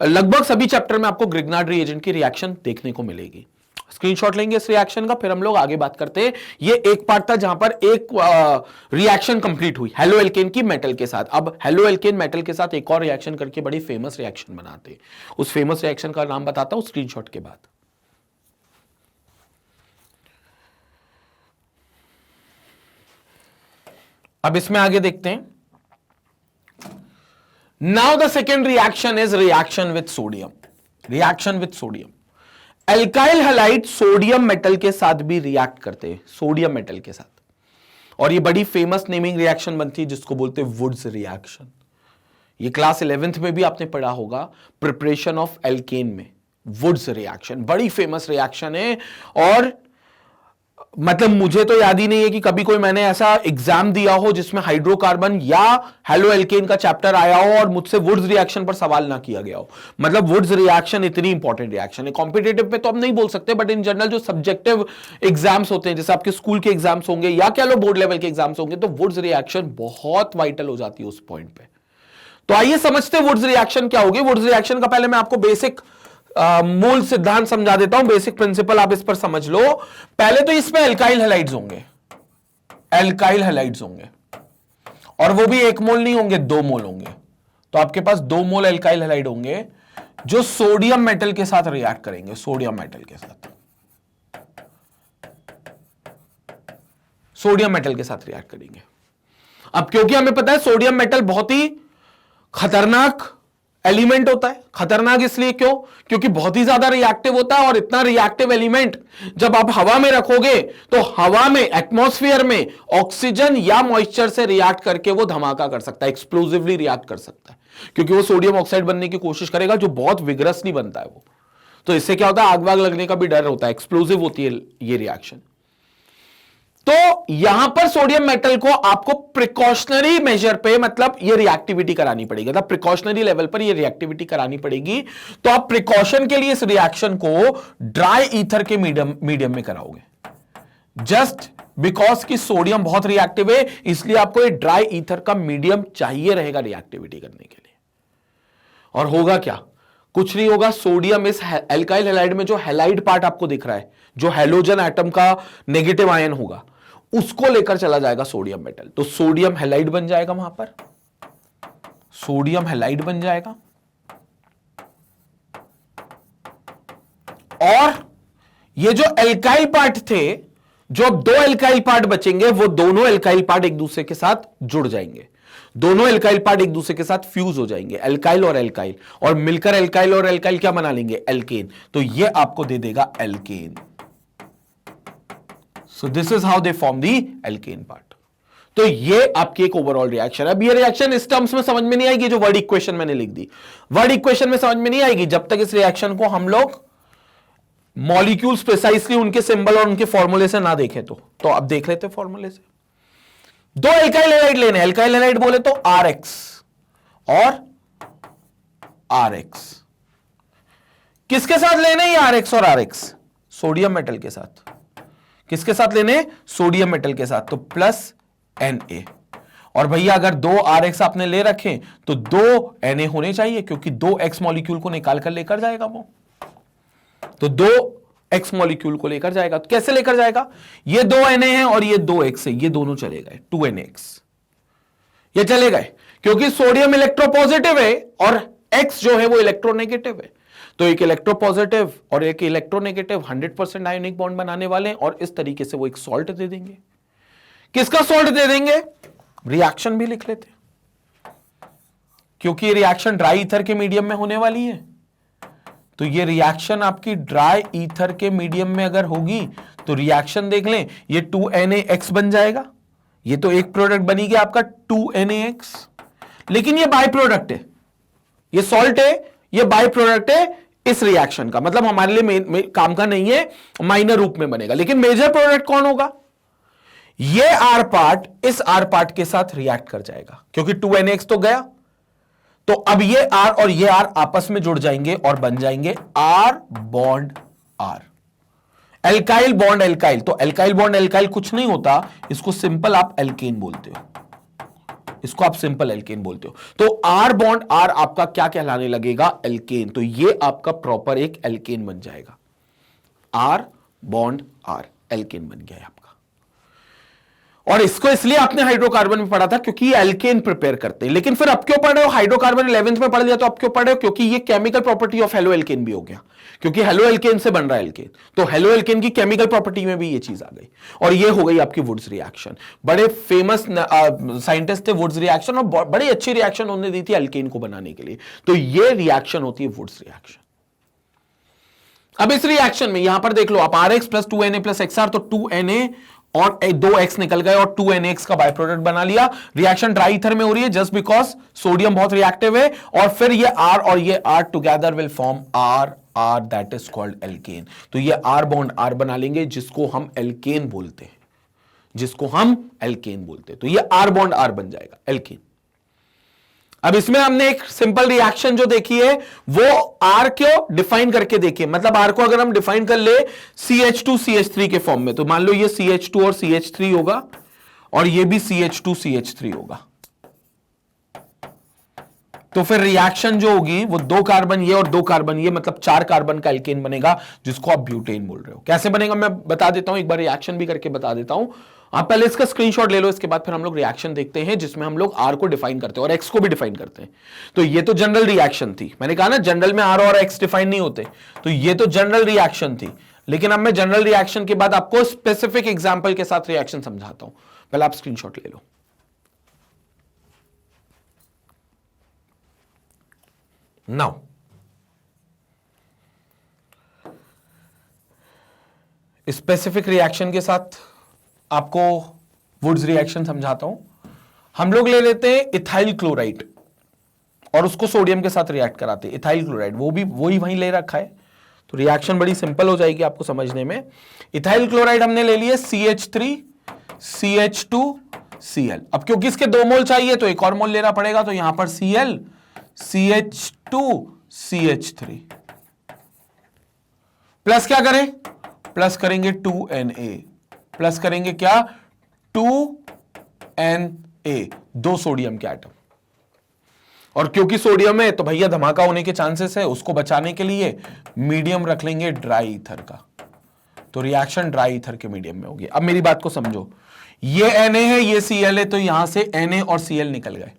लगभग सभी चैप्टर में आपको ग्रिग्नार्ड रिएजेंट की रिएक्शन देखने को मिलेगी। स्क्रीनशॉट लेंगे इस रिएक्शन का, फिर हम लोग आगे बात करते हैं। ये एक पार्ट था जहां पर एक रिएक्शन कंप्लीट हुई हेलोएल्केन की मेटल के साथ। अब हेलोएल्केन मेटल के साथ एक और रिएक्शन करके बड़ी फेमस रिएक्शन बनाते हैं, उस फेमस रिएक्शन का नाम बताता हूं स्क्रीनशॉट के बाद। अब इसमें आगे देखते हैं। Now the second reaction is reaction with sodium. Reaction with sodium, alkyl halide sodium metal के साथ भी रिएक्ट करते हैं, सोडियम मेटल के साथ, और ये बड़ी फेमस नेमिंग रिएक्शन बनती है जिसको बोलते हैं वुड्स रिएक्शन। ये क्लास 11th में भी आपने पढ़ा होगा, प्रिपरेशन ऑफ एल्केन में वुड्स रिएक्शन बड़ी फेमस रिएक्शन है। और मतलब मुझे तो याद ही नहीं है कि कभी कोई मैंने ऐसा एग्जाम दिया हो जिसमें हाइड्रोकार्बन या हेलोएल्केन का चैप्टर आया हो और मुझसे वुड्स रिएक्शन पर सवाल ना किया गया हो। मतलब वुड्स रिएक्शन इतनी इंपॉर्टेंट रिएक्शन है। कॉम्पिटेटिव पे तो हम नहीं बोल सकते, बट इन जनरल जो सब्जेक्टिव एग्जाम्स होते हैं, जैसे आपके स्कूल के एग्जाम्स होंगे या क्या लो बोर्ड लेवल के एग्जाम्स होंगे, तो वुड्स रिएक्शन बहुत वाइटल हो जाती है उस पॉइंट पे। तो आइए समझते हैं वुड्स रिएक्शन क्या होगी। वुड्स रिएक्शन का पहले मैं आपको बेसिक मूल सिद्धांत समझा देता हूं, बेसिक प्रिंसिपल आप इस पर समझ लो। पहले तो इसमें एल्काइल हैलाइड्स होंगे, एल्काइल हैलाइड्स होंगे, और वो भी 1 मोल नहीं होंगे, 2 मोल होंगे। तो आपके पास 2 मोल एल्काइल हैलाइड होंगे जो सोडियम मेटल के साथ रिएक्ट करेंगे, सोडियम मेटल के साथ, सोडियम मेटल के साथ रिएक्ट करेंगे। अब क्योंकि हमें पता है सोडियम मेटल बहुत ही खतरनाक एलिमेंट होता है। खतरनाक इसलिए क्यों? क्योंकि बहुत ही ज्यादा रिएक्टिव होता है, और इतना रिएक्टिव एलिमेंट जब आप हवा में रखोगे तो हवा में, एटमॉस्फेयर में ऑक्सीजन या मॉइस्चर से रिएक्ट करके वो धमाका कर सकता है, एक्सप्लोसिवली रिएक्ट कर सकता है, क्योंकि वो सोडियम ऑक्साइड बनने की कोशिश करेगा, जो बहुत विग्रसली बनता है वो। तो इससे क्या होता है, आग वाग लगने का भी डर होता है, एक्सप्लोसिव होती है ये रिएक्शन। तो यहां पर सोडियम मेटल को आपको प्रिकॉशनरी मेजर पे, मतलब ये रिएक्टिविटी करानी पड़ेगी, मतलब प्रिकॉशनरी लेवल पर ये रिएक्टिविटी करानी पड़ेगी। तो आप प्रिकॉशन के लिए इस रिएक्शन को ड्राई ईथर के मीडियम में कराओगे, जस्ट बिकॉज कि सोडियम बहुत रिएक्टिव है, इसलिए आपको ये ड्राई ईथर का मीडियम चाहिए रहेगा रिएक्टिविटी करने के लिए। और होगा क्या? कुछ नहीं होगा, सोडियम इस एल्काइल हैलाइड में जो हैलाइड पार्ट आपको दिख रहा है, जो हैलोजन एटम का नेगेटिव आयन होगा, उसको लेकर चला जाएगा सोडियम मेटल। तो सोडियम हैलाइड बन जाएगा, वहां पर सोडियम हैलाइड बन जाएगा। और ये जो एल्काइल पार्ट थे, जो अब दो एल्काइल पार्ट बचेंगे, वो दोनों एल्काइल पार्ट एक दूसरे के साथ जुड़ जाएंगे, दोनों एल्काइल पार्ट एक दूसरे के साथ फ्यूज हो जाएंगे, एल्काइल और एल्काइल, और मिलकर एल्काइल और एल्काइल क्या बना लेंगे? एल्केन। तो ये आपको दे देगा alkane. So this is how they form the alkane part. तो ये आपकी एक ओवरऑल रिएक्शन। अब ये रिएक्शन इस टर्म्स में समझ में नहीं आएगी, जो वर्ड इक्वेशन मैंने लिख दी, वर्ड इक्वेशन में समझ में नहीं आएगी जब तक इस रिएक्शन को हम लोग मॉलिक्यूल्स प्रिसाइसली उनके सिंबल और उनके फॉर्मूले से ना देखें। तो अब देख लेते फॉर्मूले से। दो एल्काइल हैलाइड लेने, एल्काइल हैलाइड बोले तो RX और RX। किसके साथ लेने ये RX और RX? सोडियम मेटल के साथ। किसके साथ लेने? सोडियम मेटल के साथ। तो प्लस Na। और भैया अगर दो RX आपने ले रखे तो दो Na होने चाहिए, क्योंकि दो X मॉलिक्यूल को निकाल कर लेकर जाएगा वो, तो दो X मॉलिक्यूल को लेकर जाएगा। तो कैसे लेकर जाएगा? ये दो Na है और ये दो X है, ये दोनों चले गए, 2NaX ये चले गए, क्योंकि सोडियम इलेक्ट्रोपॉजिटिव है और X जो है वो इलेक्ट्रोनेगेटिव है। तो एक इलेक्ट्रोपॉजिटिव और एक इलेक्ट्रोनेगेटिव 100% आयोनिक बॉन्ड बनाने वाले हैं, और इस तरीके से वो एक सॉल्ट दे देंगे। किसका सॉल्ट दे देंगे? रिएक्शन भी लिख लेते, क्योंकि ये रिएक्शन ड्राई ईथर के मीडियम में होने वाली है। तो ये रिएक्शन आपकी ड्राई ईथर के मीडियम में अगर होगी तो रिएक्शन देख लें, ये 2NaX बन जाएगा। ये तो एक प्रोडक्ट बनी गया आपका 2NaX, लेकिन ये बाय प्रोडक्ट है, ये सॉल्ट है, ये बाय प्रोडक्ट है इस रिएक्शन का, मतलब हमारे लिए काम का नहीं है, माइनर रूप में बनेगा। लेकिन मेजर प्रोडक्ट कौन होगा? ये R पार्ट इस R पार्ट के साथ रिएक्ट कर जाएगा, क्योंकि 2NaX तो गया। तो अब ये R और ये R आपस में जुड़ जाएंगे और बन जाएंगे R bond R। Alkyl bond alkyl, तो एल्काइल बॉन्ड एल्काइल कुछ नहीं होता, इसको सिंपल आप एल्केन बोलते हो, इसको आप सिंपल एल्केन बोलते हो। तो R बॉन्ड R आपका क्या कहलाने लगेगा? एल्केन। तो ये आपका प्रॉपर एक एल्केन बन जाएगा, R बॉन्ड R एल्केन बन गया है आपका। और इसको इसलिए आपने हाइड्रोकार्बन में पढ़ा था क्योंकि ये एल्केन प्रिपेयर करते हैं। लेकिन फिर अब क्यों पढ़ रहे हो? हाइड्रोकार्बन 11th में पढ़ लिया तो अब क्यों पढ़ रहे हो? क्योंकि ये chemical property of halo alkane भी हो गया, क्योंकि हेलो एल्केन से बन रहा है एल्केन, तो हेलो एल्केन की केमिकल प्रॉपर्टी में भी ये चीज आ गई, और ये हो गई आपकी वुड्स रिएक्शन। बड़े फेमस साइंटिस्ट थे वुड्स रिएक्शन, और बड़ी अच्छी रिएक्शन उन्होंने दी थी एल्केन को बनाने के लिए। तो ये रिएक्शन होती है वुड्स रिएक्शन। अब इस रिएक्शन में यहां पर देख लो आप, RX plus 2Na plus XR, तो 2Na और दो X निकल गए और 2NaX का बाय प्रोडक्ट बना लिया। रिएक्शन ड्राई ईथर में हो रही है जस्ट बिकॉज सोडियम बहुत रिएक्टिव है, और फिर ये R और ये R together will form R that is called alkane. तो ये R बॉन्ड R बना लेंगे, जिसको हम एल्केन बोलते हैं, जिसको हम एल्केन बोलते हैं। तो ये R बॉन्ड R बन जाएगा एल्केन। अब इसमें हमने एक सिंपल रिएक्शन जो देखी है वो R क्यों डिफाइन करके देखिए, मतलब R को अगर हम डिफाइन कर ले CH2CH3 के फॉर्म में, तो मान लो ये CH2 और CH3 होगा और ये भी CH2CH3 होगा, तो फिर रिएक्शन जो होगी वो दो कार्बन ये और दो कार्बन ये, मतलब 4 कार्बन का एल्केन बनेगा, जिसको आप ब्यूटेन बोल रहे हो। कैसे बनेगा मैं बता देता हूं, एक बार रिएक्शन भी करके बता देता हूं। आप पहले इसका स्क्रीनशॉट ले लो, इसके बाद फिर हम लोग रिएक्शन देखते हैं जिसमें हम लोग R को डिफाइन करते हैं और X को भी डिफाइन करते हैं। तो ये तो जनरल रिएक्शन थी, मैंने कहा ना जनरल में R और X डिफाइन नहीं होते, तो ये तो जनरल रिएक्शन थी। लेकिन अब मैं जनरल रिएक्शन के बाद आपको स्पेसिफिक एग्जाम्पल के साथ रिएक्शन समझाता हूं। पहले आप स्क्रीनशॉट ले लो। नाउ स्पेसिफिक रिएक्शन के साथ आपको वुड्स रिएक्शन समझाता हूं। हम लोग ले लेते हैं इथाइल क्लोराइड और उसको सोडियम के साथ रिएक्ट कराते हैं। इथाइल क्लोराइड वो भी वही वहीं ले रखा है, तो रिएक्शन बड़ी सिंपल हो जाएगी आपको समझने में। इथाइल क्लोराइड हमने ले लिए CH3 CH2 Cl। अब क्योंकि इसके 2 मोल चाहिए तो एक और मोल लेना पड़ेगा, तो यहां पर Cl CH2 CH3 प्लस क्या करें, प्लस करेंगे 2Na, प्लस करेंगे क्या 2Na, 2 सोडियम के एटम। और क्योंकि सोडियम है तो भैया धमाका होने के चांसेस है, उसको बचाने के लिए मीडियम रख लेंगे ड्राई ईथर का, तो रिएक्शन ड्राई ईथर के मीडियम में होगी। अब मेरी बात को समझो, ये Na है ये Cl है, तो यहां से Na और Cl निकल गए,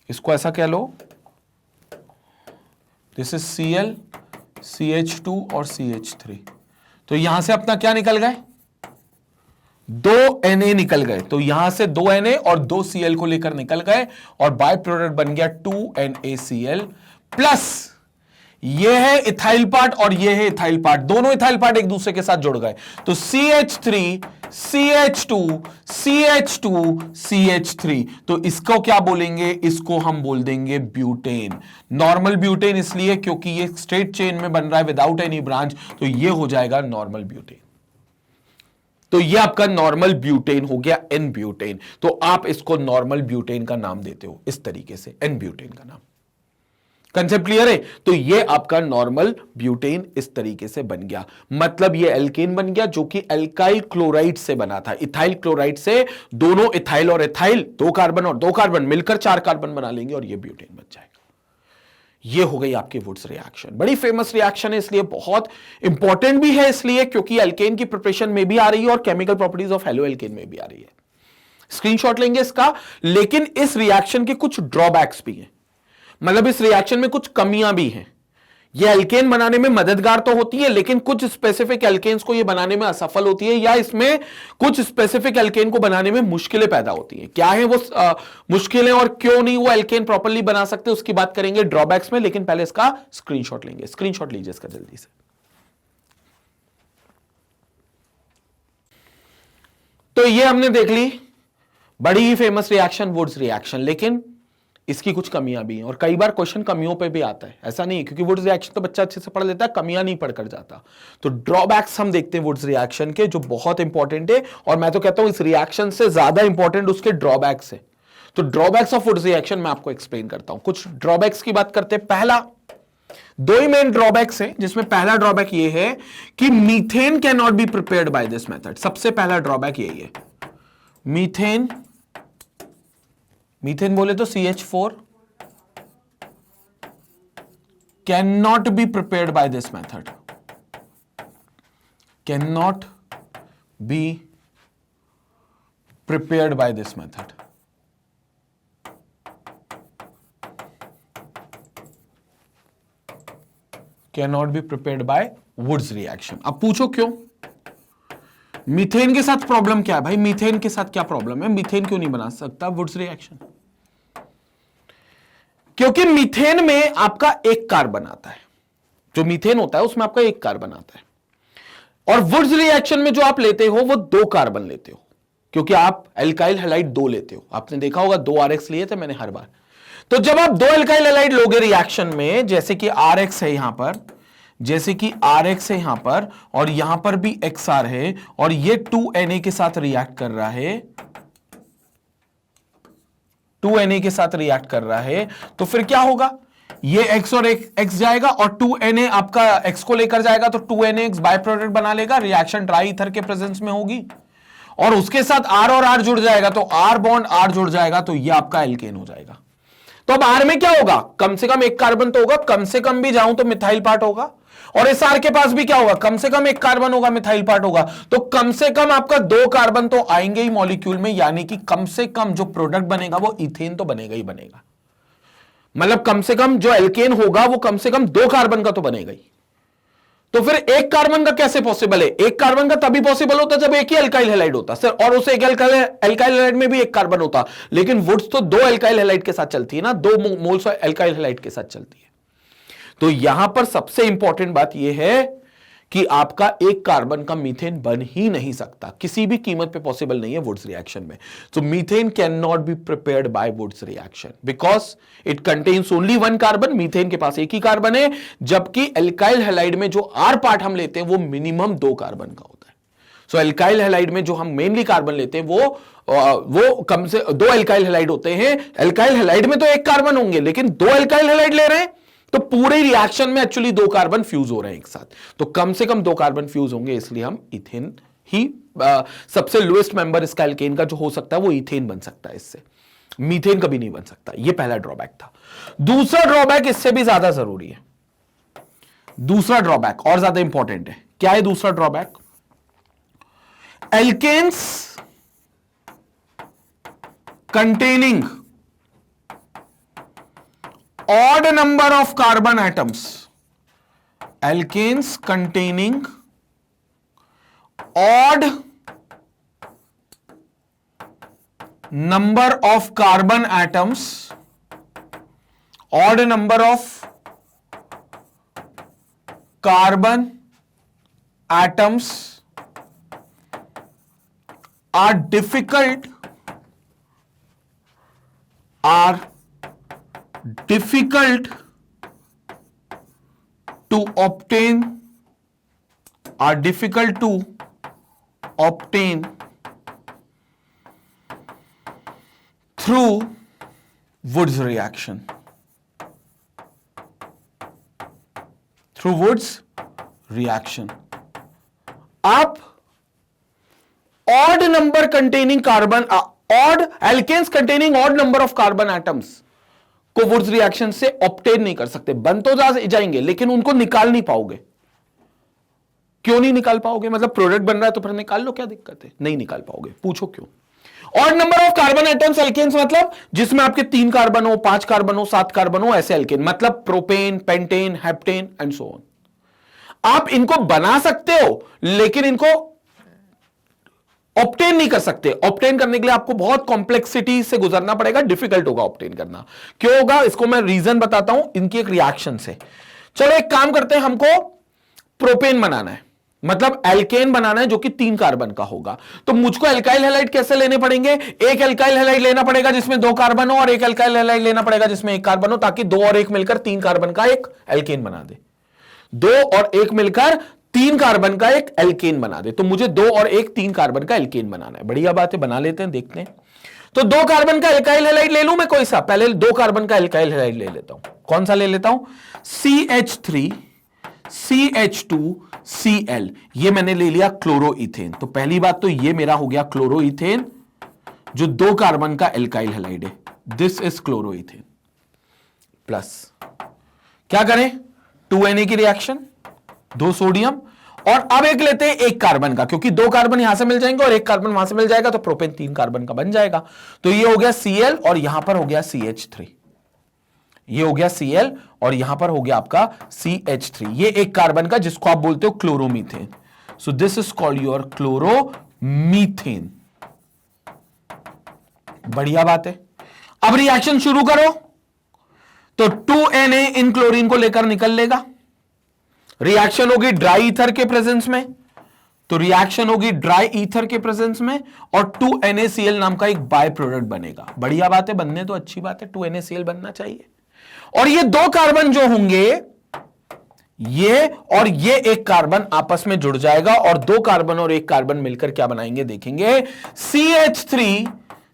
इसको ऐसा कह लो, दिस इज Cl CH2 और CH3, तो यहां से अपना क्या निकल गए, 2 Na निकल गए, तो यहां से 2 Na और 2 Cl को लेकर निकल गए और बाय प्रोडक्ट बन गया 2 NaCl प्लस ये है इथाइल पार्ट और ये है इथाइल पार्ट, दोनों इथाइल पार्ट एक दूसरे के साथ जुड़ गए, तो CH3 CH2 CH2 CH3, तो इसको क्या बोलेंगे, इसको हम बोल देंगे ब्यूटेन। नॉर्मल ब्यूटेन इसलिए क्योंकि ये स्ट्रेट चेन में बन रहा है विदाउट एनी ब्रांच, तो ये हो जाएगा नॉर्मल ब्यूटेन। तो ये आपका नॉर्मल ब्यूटेन हो गया एन ब्यूटेन, तो आप इसको नॉर्मल ब्यूटेन का नाम देते हो इस तरीके से, एन ब्यूटेन का नाम। कंसेप्ट क्लियर है? तो ये आपका नॉर्मल ब्यूटेन इस तरीके से बन गया, मतलब ये एल्केन बन गया जो कि एल्काइल क्लोराइड से बना था। इथाइल क्लोराइड से दोनों इथाइल और इथाइल 2 कार्बन और 2 कार्बन मिलकर 4 कार्बन बना लेंगे और ये ब्यूटेन बन जाएगा। ये हो गई आपकी वुड्स रिएक्शन, बड़ी फेमस रिएक्शन है, इसलिए बहुत इंपॉर्टेंट भी है, इसलिए क्योंकि एल्केन की प्रिपरेशन में भी आ रही है और chemical properties of halo alkane में भी आ रही है। स्क्रीनशॉट लेंगे इसका, लेकिन इस रिएक्शन के कुछ ड्रॉबैक्स भी हैं, मतलब इस रिएक्शन में कुछ कमियां भी हैं। ये एल्केन बनाने में मददगार तो होती है, लेकिन कुछ स्पेसिफिक एल्केन्स को ये बनाने में असफल होती है, या इसमें कुछ स्पेसिफिक एल्केन को बनाने में मुश्किलें पैदा होती हैं। क्या है वो मुश्किलें और क्यों नहीं वो एल्केन प्रॉपर्ली बना सकते, उसकी बात करेंगे ड्रॉबैक्स में, लेकिन पहले इसका स्क्रीनशॉट लेंगे। स्क्रीनशॉट लीजिए इसका जल्दी से। तो ये हमने देख ली बड़ी ही फेमस रिएक्शन वुड्स रिएक्शन, लेकिन इसकी कुछ कमियां भी हैं और कई बार क्वेश्चन कमियों पे भी आता है, ऐसा नहीं है, क्योंकि वुड्स रिएक्शन तो बच्चा अच्छे से पढ़ लेता है, कमियां नहीं पढ़कर जाता। तो ड्रॉबैक्स हम देखते हैं वुड्स रिएक्शन के, जो बहुत इंपॉर्टेंट है, और मैं तो कहता हूं इस रिएक्शन से ज्यादा इंपॉर्टेंट उसके ड्रॉबैक्स है। तो ड्रॉबैक्स ऑफ वुड्स रिएक्शन मैं आपको एक्सप्लेन करता हूं। कुछ ड्रॉबैक्स की बात करते हैं। पहला, 2 ही मेन ड्रॉबैक्स है, जिसमें पहला ड्रॉबैक ये है कि methane can not be prepared by this method. सबसे पहला ड्रॉबैक यही है, मीथेन बोले तो CH4 cannot be prepared by this method, cannot be prepared by this method। cannot be prepared by Woods reaction। अब पूछो क्यों, मीथेन के साथ प्रॉब्लम क्या है भाई, मीथेन के साथ क्या प्रॉब्लम है, मीथेन क्यों नहीं बना सकता वुड्स रिएक्शन? क्योंकि मीथेन में आपका एक कार्बन आता है, जो मीथेन होता है उसमें आपका एक कार्बन आता है, और वुड्स रिएक्शन में जो आप लेते हो वो 2 कार्बन लेते हो, क्योंकि आप एल्काइल हैलाइड 2 लेते हो। आपने देखा होगा 2 RX लिए थे मैंने हर बार। तो जब आप 2 एल्काइल हैलाइड लोगे रिएक्शन में, जैसे कि RX है यहां पर, जैसे कि RX है यहां पर, और यहां पर भी XR है, और ये 2Na के साथ रिएक्ट कर रहा है, 2Na के साथ रिएक्ट कर रहा है, तो फिर क्या होगा, ये X और X जाएगा और 2Na आपका X को लेकर जाएगा, तो 2NaX बाय प्रोडक्ट बना लेगा, रिएक्शन ड्राई ईथर के प्रेजेंस में होगी, और उसके साथ R और R जुड़ जाएगा, तो R बॉन्ड R जुड़ जाएगा, तो ये आपका एल्केन हो जाएगा। तो अब R में क्या होगा, कम से कम एक कार्बन तो होगा, कम से कम भी जाऊं तो मिथाइल पार्ट होगा, और इस R के पास भी क्या होगा, कम से कम एक कार्बन होगा, मिथाइल पार्ट होगा, तो कम से कम आपका 2 कार्बन तो आएंगे ही मॉलिक्यूल में, यानी कि कम से कम जो प्रोडक्ट बनेगा वो इथेन तो बनेगा ही बनेगा। मतलब कम से कम जो एल्केन होगा वो कम से कम 2 कार्बन का तो बनेगा ही। तो फिर एक कार्बन का कैसे पॉसिबल है? एक कार्बन का तभी पॉसिबल होता जब एक ही अल्काइल हैलाइड होता सर, और उस एक अल्काइल हैलाइड में भी एक कार्बन होता, लेकिन वुड्स तो दो अल्काइल हैलाइड के साथ चलती है ना, दो मोल्स अल्काइल हैलाइड के साथ चलती है। तो यहां पर सबसे इंपॉर्टेंट बात यह है कि आपका एक कार्बन का मीथेन बन ही नहीं सकता, किसी भी कीमत पे पॉसिबल नहीं है वुड्स रिएक्शन में। So methane can not be prepared by Wurtz reaction because it contains only one carbon. Methane के पास एक ही कार्बन है, जबकि एल्काइल हैलाइड में जो आर पार्ट हम लेते हैं वो मिनिमम दो कार्बन का होता है। सो एल्काइल हैलाइड में जो हम मेनली कार्बन लेते हैं वो कम से दो एल्काइल हैलाइड होते हैं। एल्काइल हैलाइड में तो एक कार्बन होंगे, लेकिन दो एल्काइल हैलाइड ले रहे हैं तो पूरे रिएक्शन में एक्चुअली दो कार्बन फ्यूज हो रहे हैं एक साथ, तो कम से कम दो कार्बन फ्यूज होंगे, इसलिए हम इथेन ही सबसे लोएस्ट मेंबर इसका एल्केन का जो हो सकता है वो इथेन बन सकता है, इससे मीथेन कभी नहीं बन सकता। ये पहला ड्रॉबैक था। दूसरा ड्रॉबैक इससे भी ज्यादा जरूरी है, दूसरा ड्रॉबैक और ज्यादा इंपॉर्टेंट है। क्या है दूसरा drawback? Alkanes containing odd number of carbon atoms, alkanes containing odd number of carbon atoms, odd number of carbon atoms are difficult to obtain through Woods reaction. आप odd number containing carbon, odd alkanes containing odd number of carbon atoms को Wurtz reaction से obtain नहीं कर सकते। बन तो जाएंगे लेकिन उनको निकाल नहीं पाओगे। क्यों नहीं निकाल पाओगे? मतलब प्रोडक्ट बन रहा है तो फिर निकाल लो, क्या दिक्कत है? नहीं निकाल पाओगे। पूछो क्यों? Odd number of carbon atoms alkanes मतलब जिसमें आपके 3 कार्बन हो, 5 कार्बन हो, 7 कार्बन हो, ऐसे एल्केन, मतलब propane, pentane, heptane and so on. आप इनको बना सकते हो लेकिन इनको ऑब्टेन नहीं कर सकते। ऑब्टेन करने के लिए आपको बहुत कॉम्प्लेक्सिटी से गुजरना पड़ेगा, डिफिकल्ट होगा ऑब्टेन करना। क्यों होगा इसको मैं रीजन बताता हूं, इनकी एक रिएक्शन से। चलो एक काम करते हैं, हमको प्रोपेन बनाना है, मतलब एल्केन बनाना है जो कि 3 कार्बन का होगा। तो मुझको एल्काइल हैलाइड कैसे लेने पड़ेंगे? एक एल्काइल हैलाइड लेना पड़ेगा जिसमें 2 कार्बन हो, और एक एल्काइल हैलाइड लेना पड़ेगा जिसमें 1 कार्बन हो, ताकि 2 और 1 मिलकर 3 कार्बन का एक एल्केन बना दे। 2 और 1 मिलकर 3 कार्बन का एक एल्केन बना दे। तो मुझे 2 और 1 3 कार्बन का एल्केन बनाना है। बढ़िया बात है, बना लेते हैं, देखते हैं। तो 2 कार्बन का एल्काइल हैलाइड ले लूं मैं कोई सा? पहले 2 कार्बन का एल्काइल हैलाइड ले लेता हूं। कौन सा ले लेता हूं? CH3 CH2 Cl। ये मैंने ले लिया क्लोरोइथेन। तो पहली बात तो ये मेरा हो गया क्लोरोइथेन, जो 2 कार्बन का एल्काइल हैलाइड है। दिस इज क्लोरोइथेन प्लस क्या करें? 2Na की रिएक्शन, 2 सोडियम, और अब एक लेते हैं 1 कार्बन का, क्योंकि 2 कार्बन यहां से मिल जाएंगे और 1 कार्बन वहां से मिल जाएगा, तो प्रोपेन 3 कार्बन का बन जाएगा। तो ये हो गया Cl और यहां पर हो गया CH3। ये हो गया Cl और यहां पर हो गया आपका CH3। ये 1 कार्बन का जिसको आप बोलते हो chloromethane. So this is called your chloromethane. बढ़िया बात है। अब रिएक्शन शुरू करो। तो 2Na इन क्लोरीन को लेकर निकल लेगा। रिएक्शन होगी ड्राई ईथर के प्रेजेंस में, तो रिएक्शन होगी ड्राई ईथर के प्रेजेंस में, और 2NaCl नाम का एक बाय प्रोडक्ट बनेगा। बढ़िया बात है, बनने तो अच्छी बात है, 2NaCl बनना चाहिए। और ये 2 कार्बन जो होंगे, ये और ये 1 कार्बन आपस में जुड़ जाएगा, और 2 कार्बन और 1 कार्बन मिलकर क्या बनाएंगे देखेंगे? CH3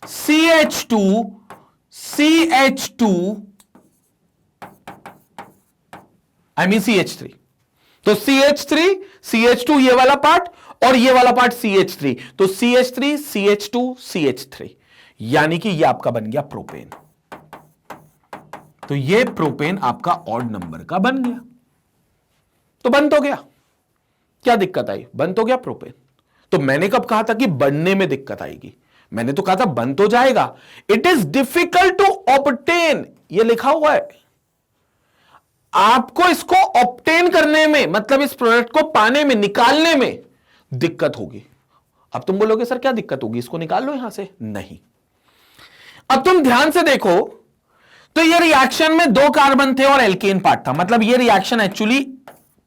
CH2 CH2 CH3। तो CH3 CH2 ये वाला पार्ट और ये वाला पार्ट CH3, तो CH3 CH2 CH3, यानी कि ये आपका बन गया प्रोपेन। तो ये प्रोपेन आपका ऑड नंबर का बन गया। तो बन तो गया, क्या दिक्कत आई? बन तो गया प्रोपेन। तो मैंने कब कहा था कि बनने में दिक्कत आएगी? मैंने तो कहा था बन तो जाएगा। It is difficult to obtain, ये लिखा हुआ है। आपको इसको ऑब्टेन करने में, मतलब इस प्रोडक्ट को पाने में, निकालने में दिक्कत होगी। अब तुम बोलोगे सर क्या दिक्कत होगी, इसको निकाल लो यहां से। नहीं, अब तुम ध्यान से देखो तो ये रिएक्शन में 2 कार्बन थे और एल्केन पार्ट था, मतलब ये रिएक्शन एक्चुअली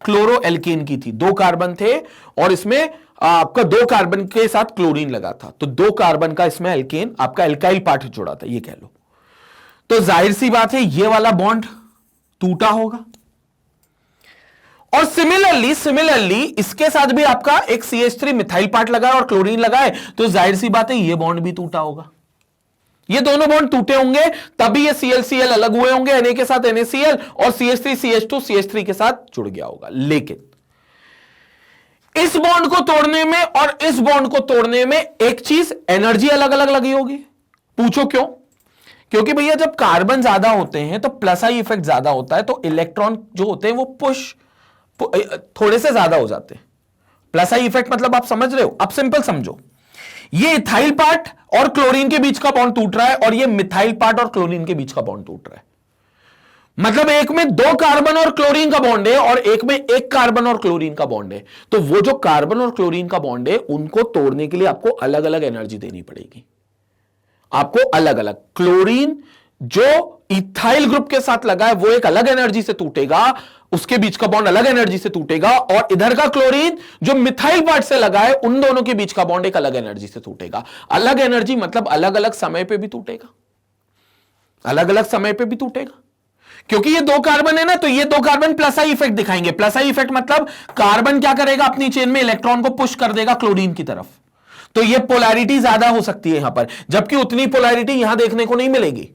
क्लोरो एल्केन की थी। 2 कार्बन थे और इसमें आपका 2 कार्बन के साथ क्लोरीन लगा था, तो 2 कार्बन का इसमें एल्केन आपका एल्काइल पार्ट जुड़ा था, ये कह लो। तो जाहिर सी बात है ये वाला बॉन्ड टूटा होगा। और सिमिलरली इसके साथ भी आपका एक CH3 मिथाइल पार्ट लगा है और क्लोरीन लगा है, तो जाहिर सी बात है ये बॉन्ड भी टूटा होगा। ये दोनों बॉन्ड टूटे होंगे तभी ये ClCl अलग हुए होंगे, Na के साथ NaCl, और CH3 CH2 CH3 के साथ जुड़ गया होगा। लेकिन इस बॉन्ड को तोड़ने में और इस बॉन्ड को तोड़ने में एक चीज, एनर्जी अलग अलग लगी होगी। पूछो क्यों? क्योंकि भैया जब कार्बन ज्यादा होते हैं तो प्लस आई इफेक्ट ज्यादा होता है, तो इलेक्ट्रॉन जो होते हैं वो पुश थोड़े से ज्यादा हो जाते हैं। प्लस आई इफेक्ट मतलब आप समझ रहे हो? अब सिंपल समझो, ये इथाइल पार्ट और क्लोरीन के बीच का बॉन्ड टूट रहा है और ये मिथाइल पार्ट और क्लोरीन के बीच का बॉन्ड टूट रहा है। मतलब एक में 2 कार्बन और क्लोरीन का बॉन्ड है और एक में 1 कार्बन और क्लोरीन का बॉन्ड है। तो वो जो कार्बन और क्लोरीन का बॉन्ड है उनको तोड़ने के लिए आपको अलग अलग एनर्जी देनी पड़ेगी। आपको अलग अलग, क्लोरीन जो इथाइल ग्रुप के साथ लगा है वो एक अलग एनर्जी से टूटेगा, उसके बीच का बॉन्ड अलग एनर्जी से टूटेगा, और इधर का क्लोरीन जो मिथाइल पार्ट से लगा है उन दोनों के बीच का बॉन्ड एक अलग एनर्जी से टूटेगा। अलग एनर्जी मतलब अलग अलग समय पे भी टूटेगा, अलग अलग समय पे भी टूटेगा। क्योंकि ये 2 कार्बन है ना, तो ये 2 कार्बन प्लस आई इफेक्ट दिखाएंगे। प्लस आई इफेक्ट मतलब कार्बन क्या करेगा, अपनी चेन में इलेक्ट्रॉन को पुश कर देगा क्लोरीन की तरफ, तो ये पोलैरिटी ज्यादा हो सकती है यहां पर, जबकि उतनी पोलैरिटी यहां देखने को नहीं मिलेगी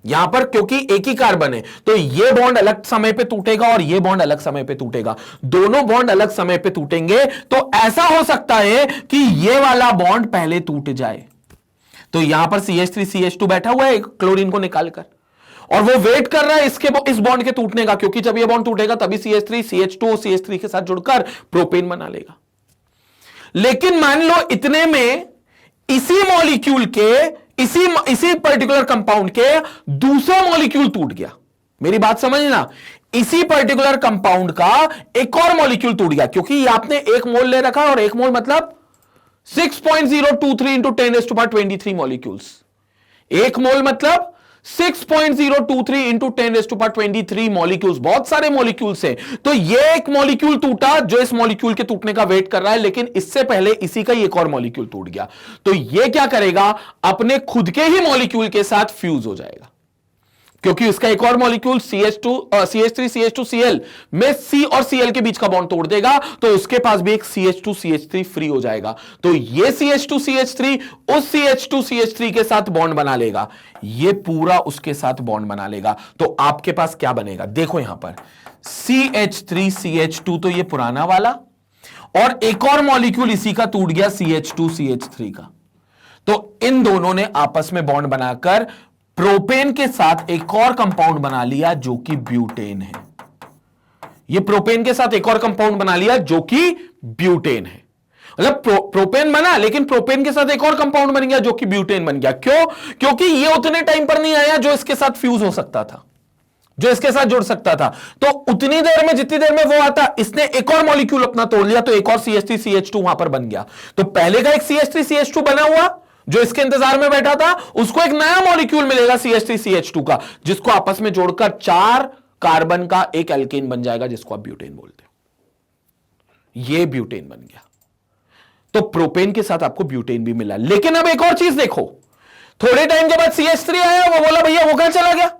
यहां पर, क्योंकि एक ही कार्बन है। तो ये बॉन्ड अलग समय पे टूटेगा और ये बॉन्ड अलग समय पे टूटेगा। दोनों बॉन्ड अलग समय पे टूटेंगे तो ऐसा हो सकता है कि ये वाला बॉन्ड पहले टूट जाए। तो यहां पर CH3 CH2 बैठा हुआ है क्लोरीन को निकालकर, और वो वेट कर रहा है इस बॉन्ड के टूटने का, क्योंकि जब ये बॉन्ड टूटेगा तभी CH3 CH2 CH3 के साथ जुड़कर प्रोपेन बना लेगा। लेकिन मान लो इतने में इसी मॉलिक्यूल के, इसी पर्टिकुलर कंपाउंड के दूसरा मॉलिक्यूल टूट गया। मेरी बात समझना, इसी पर्टिकुलर कंपाउंड का एक और मॉलिक्यूल टूट गया, क्योंकि आपने 1 मोल ले रखा है और 1 मोल मतलब 6.023 इंटू 10⁻23 मॉलिक्यूल्स। 1 मोल मतलब 6.023 इंटू 10⁻23 मॉलिक्यूल्स, बहुत सारे मॉलिक्यूल्स हैं। तो ये एक मॉलिक्यूल टूटा जो इस मॉलिक्यूल के टूटने का वेट कर रहा है, लेकिन इससे पहले इसी का एक और मॉलिक्यूल टूट गया। तो ये क्या करेगा, अपने खुद के ही मॉलिक्यूल के साथ फ्यूज हो जाएगा, क्योंकि इसका एक और मॉलिक्यूल CH3 CH2 Cl में C और Cl के बीच का बॉन्ड तोड़ देगा, तो उसके पास भी एक CH2 CH3 फ्री हो जाएगा। तो ये CH2 CH3 उस CH2 CH3 के साथ बॉन्ड बना लेगा, ये पूरा उसके साथ बॉन्ड बना लेगा। तो आपके पास क्या बनेगा, देखो यहां पर CH3 CH2, तो ये पुराना वाला, और एक और मॉलिक्यूल इसी का टूट गया CH2 CH3 का। तो इन दोनों ने आपस में बॉन्ड बनाकर प्रोपेन के साथ एक और कंपाउंड बना लिया जो कि ब्यूटेन है। ये प्रोपेन के साथ एक और कंपाउंड बना लिया जो कि ब्यूटेन है। मतलब प्रोपेन बना, लेकिन प्रोपेन के साथ एक और कंपाउंड बन गया जो कि ब्यूटेन बन गया। क्यों? क्योंकि ये उतने टाइम पर नहीं आया जो इसके साथ फ्यूज हो सकता था, जो इसके साथ जुड़ सकता था। तो उतनी देर में, जितनी देर में वो आता, इसने एक और मॉलिक्यूल अपना तोड़ लिया, तो एक और CH3 CH2 वहां पर बन गया। तो पहले का एक CH3 CH2 बना हुआ जो इसके इंतजार में बैठा था, उसको एक नया मॉलिक्यूल मिलेगा CH3 CH2 का, जिसको आपस में जोड़कर 4 कार्बन का एक एल्केन बन जाएगा, जिसको आप ब्यूटेन बोलते हो। ये ब्यूटेन बन गया। तो प्रोपेन के साथ आपको ब्यूटेन भी मिला। लेकिन अब एक और चीज देखो, थोड़े टाइम के बाद CH3 आया, वो बोला भैया वो कहां चला गया,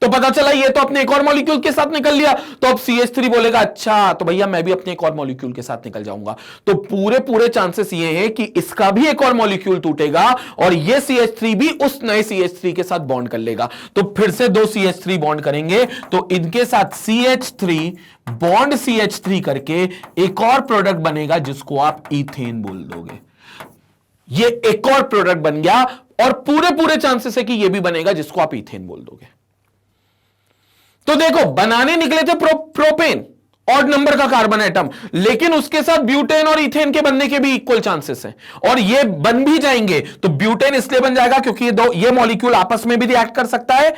तो पता चला ये तो अपने एक और मॉलिक्यूल के साथ निकल लिया। तो अब CH3 बोलेगा अच्छा तो भैया मैं भी अपने एक और मॉलिक्यूल के साथ निकल जाऊंगा। तो पूरे चांसेस ये हैं कि इसका भी एक और मॉलिक्यूल टूटेगा और ये CH3 भी उस नए CH3 के साथ बॉन्ड कर लेगा। तो फिर से 2 CH3 बॉन्ड करेंगे, तो इनके साथ CH3 बॉन्ड CH3 करके एक और प्रोडक्ट बनेगा जिसको आप इथेन बोल दोगे। ये एक और प्रोडक्ट बन गया और पूरे चांसेस है कि ये भी बनेगा जिसको आप इथेन बोल दोगे। तो देखो बनाने निकले थे प्रोपेन, ऑड नंबर का कार्बन एटम, लेकिन उसके साथ ब्यूटेन और इथेन के बनने के भी इक्वल चांसेस हैं और ये बन भी जाएंगे। तो ब्यूटेन इसलिए बन जाएगा क्योंकि ये मॉलिक्यूल आपस में भी रिएक्ट कर सकता है,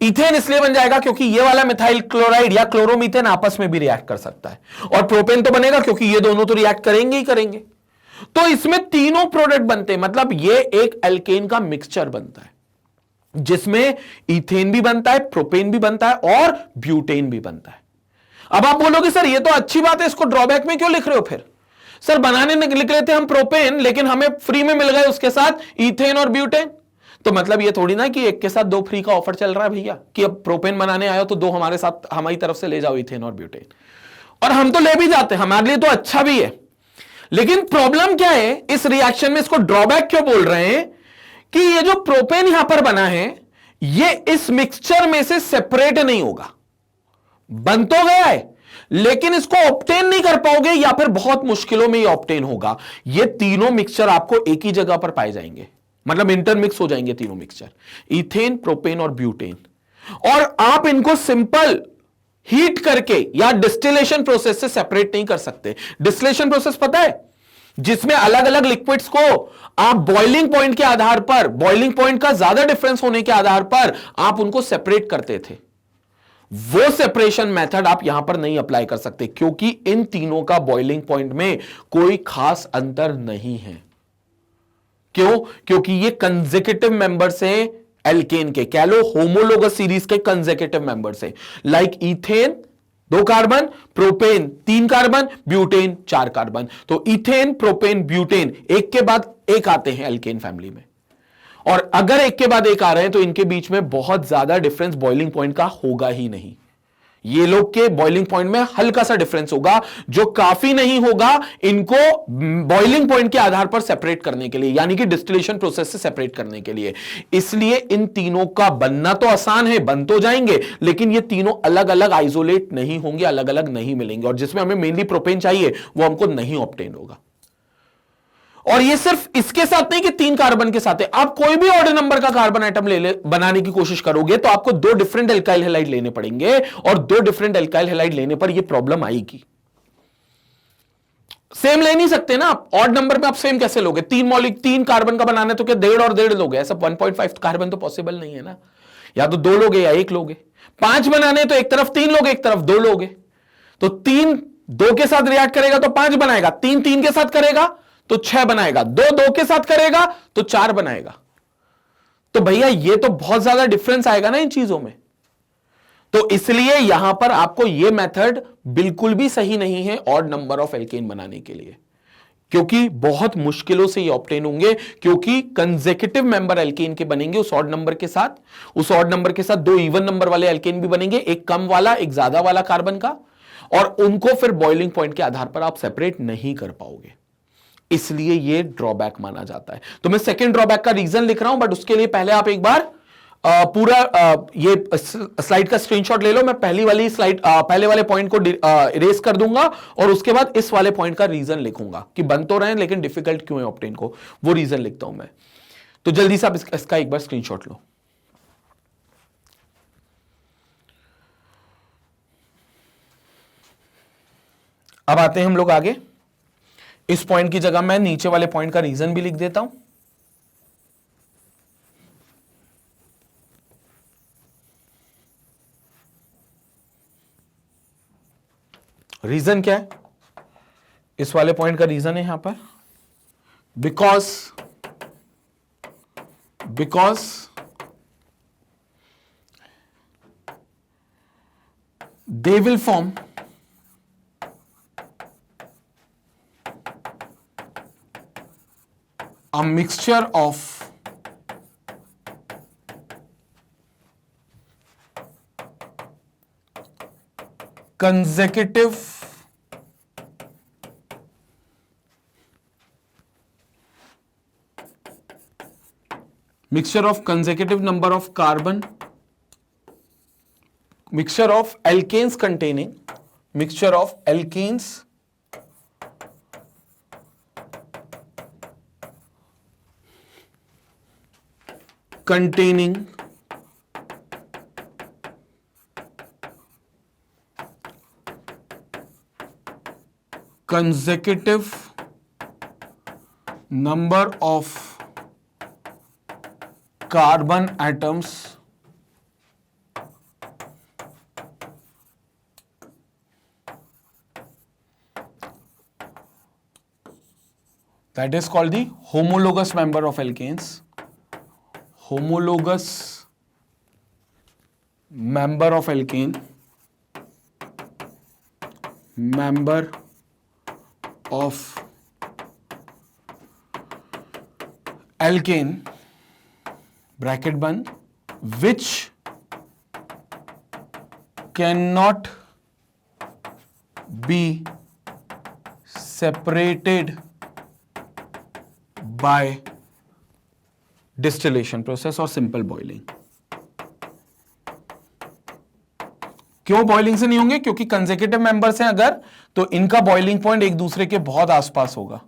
इथेन इसलिए बन जाएगा क्योंकि ये वाला मिथाइल क्लोराइड या क्लोरोमीथेन आपस में भी रिएक्ट कर सकता है, और प्रोपेन तो बनेगा क्योंकि ये दोनों तो रिएक्ट करेंगे ही करेंगे। तो इसमें तीनों प्रोडक्ट बनते हैं, मतलब ये एक एल्केन का मिक्सचर बनता है जिसमें इथेन भी बनता है, प्रोपेन भी बनता है और ब्यूटेन भी बनता है। अब आप बोलोगे सर ये तो अच्छी बात है, इसको ड्रॉबैक में क्यों लिख रहे हो? फिर सर बनाने लिख रहे थे हम प्रोपेन, लेकिन हमें फ्री में मिल गए उसके साथ इथेन और ब्यूटेन। तो मतलब ये थोड़ी ना कि एक के साथ दो फ्री का ऑफर चल रहा है भैया, कि अब प्रोपेन बनाने आए हो तो दो हमारे साथ हमारी तरफ से ले जाओ इथेन और ब्यूटेन, और हम तो ले भी जाते हैं, हमारे लिए तो अच्छा भी है। लेकिन प्रॉब्लम क्या है इस रिएक्शन में, इसको ड्रॉबैक क्यों बोल रहे हैं कि ये जो प्रोपेन यहां पर बना है ये इस मिक्सचर में से सेपरेट नहीं होगा। बन तो गया है लेकिन इसको ऑब्टेन नहीं कर पाओगे, या फिर बहुत मुश्किलों में ये ऑब्टेन होगा। ये तीनों मिक्सचर आपको एक ही जगह पर पाए जाएंगे, मतलब इंटरमिक्स हो जाएंगे तीनों मिक्सचर, इथेन, प्रोपेन और ब्यूटेन। और आप इनको सिंपल हीट करके या डिस्टिलेशन प्रोसेस से सेपरेट नहीं कर सकते। डिस्टिलेशन प्रोसेस पता है, जिसमें अलग अलग लिक्विड्स को आप बॉइलिंग पॉइंट के आधार पर, बॉइलिंग पॉइंट का ज्यादा डिफरेंस होने के आधार पर आप उनको सेपरेट करते थे। वो सेपरेशन मेथड आप यहां पर नहीं अप्लाई कर सकते, क्योंकि इन तीनों का बॉइलिंग पॉइंट में कोई खास अंतर नहीं है। क्यों? क्योंकि ये कंसेक्यूटिव मेंबर्स हैं एल्केन के, कह लो होमोलोगस सीरीज के कंसेक्यूटिव मेंबर्स हैं। Like ethane 2 carbon, propane 3 carbon, butane 4 carbon. तो इथेन, प्रोपेन, ब्यूटेन एक के बाद एक आते हैं एल्केन फैमिली में, और अगर एक के बाद एक आ रहे हैं तो इनके बीच में बहुत ज्यादा डिफरेंस बॉइलिंग पॉइंट का होगा ही नहीं। ये लोग के बॉइलिंग पॉइंट में हल्का सा डिफरेंस होगा, जो काफी नहीं होगा इनको बॉइलिंग पॉइंट के आधार पर सेपरेट करने के लिए, यानी कि डिस्टिलेशन प्रोसेस से सेपरेट करने के लिए। इसलिए इन तीनों का बनना तो आसान है, बन तो जाएंगे, लेकिन ये तीनों अलग अलग आइसोलेट नहीं होंगे, अलग अलग नहीं मिलेंगे, और जिसमें हमें मेनली प्रोपेन चाहिए वो हमको नहीं ऑब्टेन होगा। और ये सिर्फ इसके साथ नहीं कि 3 कार्बन के साथ है, आप कोई भी ऑर्डर नंबर का कार्बन आइटम ले बनाने की कोशिश करोगे तो आपको 2 डिफरेंट एल्काइल हैलाइड लेने पड़ेंगे, और 2 डिफरेंट एल्काइल हैलाइड लेने पर ये प्रॉब्लम आएगी। सेम ले नहीं सकते ना आप, ऑड नंबर में आप सेम कैसे लोगे? 3 कार्बन का बनाना है तो क्या 1.5 और 1.5 लोगे? ऐसा 1.5 कार्बन तो पॉसिबल नहीं है ना, या तो 2 लोगे या 1 लोगे। 5 बनाने तो एक तरफ 3 लोगे, एक तरफ 2 लोगे, तो 3 2 के साथ रिएक्ट करेगा तो 5 बनाएगा, 3 3 के साथ करेगा तो 6 बनाएगा, 2 2 के साथ करेगा तो 4 बनाएगा। तो भैया ये तो बहुत ज्यादा डिफरेंस आएगा ना इन चीजों में। तो इसलिए यहां पर आपको यह मेथड बिल्कुल भी सही नहीं है ऑड नंबर ऑफ एल्केन बनाने के लिए, क्योंकि बहुत मुश्किलों से ये ऑब्टेन होंगे, क्योंकि कंसेक्यूटिव मेंबर एल्केन के बनेंगे उस ऑड नंबर के साथ। उस ऑड नंबर के साथ 2 इवन नंबर वाले एल्केन भी बनेंगे, एक कम वाला एक ज्यादा वाला कार्बन का, और उनको फिर बॉइलिंग पॉइंट के आधार पर आप सेपरेट नहीं कर पाओगे। इसलिए ये ड्रॉबैक माना जाता है। तो मैं सेकंड ड्रॉबैक का रीजन लिख रहा हूं, बट उसके लिए पहले आप एक बार पूरा ये स्लाइड का स्क्रीनशॉट ले लो। मैं पहली वाली स्लाइड पहले वाले पॉइंट को इरेज कर दूंगा, और उसके बाद इस वाले पॉइंट का रीजन लिखूंगा कि बन तो रहे हैं लेकिन डिफिकल्ट क्यों है ऑब्टेन को, वो रीजन लिखता हूं मैं। तो जल्दी से आप इसका एक बार स्क्रीनशॉट लो। अब आते हैं हम लोग आगे। इस पॉइंट की जगह मैं नीचे वाले पॉइंट का रीजन भी लिख देता हूं। रीजन क्या है? इस वाले पॉइंट का रीजन है यहां पर because they will form a mixture of consecutive number of carbon, mixture of alkanes containing consecutive number of carbon atoms that is called the homologous member of alkanes. Homologous member of alkane, member of alkane, bracket बंद, which cannot be separated by distillation process और simple boiling. क्यों boiling से नहीं होंगे? क्योंकि consecutive members हैं अगर, तो इनका बॉइलिंग पॉइंट एक दूसरे के बहुत आसपास होगा,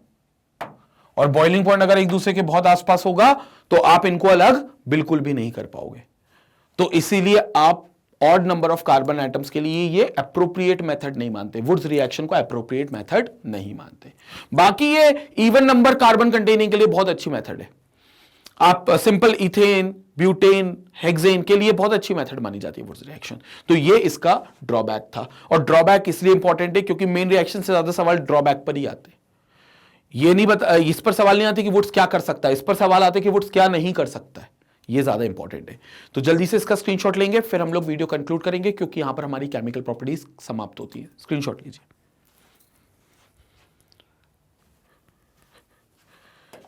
और बॉइलिंग पॉइंट अगर एक दूसरे के बहुत आसपास होगा तो आप इनको अलग बिल्कुल भी नहीं कर पाओगे. तो इसीलिए आप odd number of carbon atoms के लिए ये अप्रोप्रिएट मेथड नहीं मानते, वुड्स रिएक्शन को अप्रोप्रिएट मेथड नहीं मानते. बाकी ये इवन नंबर कार्बन कंटेनिंग के लिए बहुत अच्छी मेथड है. आप सिंपल इथेन, ब्यूटेन, हेक्सेन के लिए बहुत अच्छी मेथड मानी जाती है वुड्स रिएक्शन. तो ये इसका ड्रॉबैक था, और ड्रॉबैक इसलिए इंपॉर्टेंट है क्योंकि मेन रिएक्शन से ज्यादा सवाल ड्रॉबैक पर ही आते. ये नहीं बता, इस पर सवाल नहीं आते कि वुड्स क्या कर सकता है, इस पर सवाल आते कि वुड्स क्या नहीं कर सकता है. ये ज्यादा इंपॉर्टेंट है. तो जल्दी से इसका स्क्रीनशॉट लेंगे, फिर हम लोग वीडियो कंक्लूड करेंगे क्योंकि यहां पर हमारी केमिकल प्रॉपर्टीज समाप्त होती है. स्क्रीनशॉट लीजिए.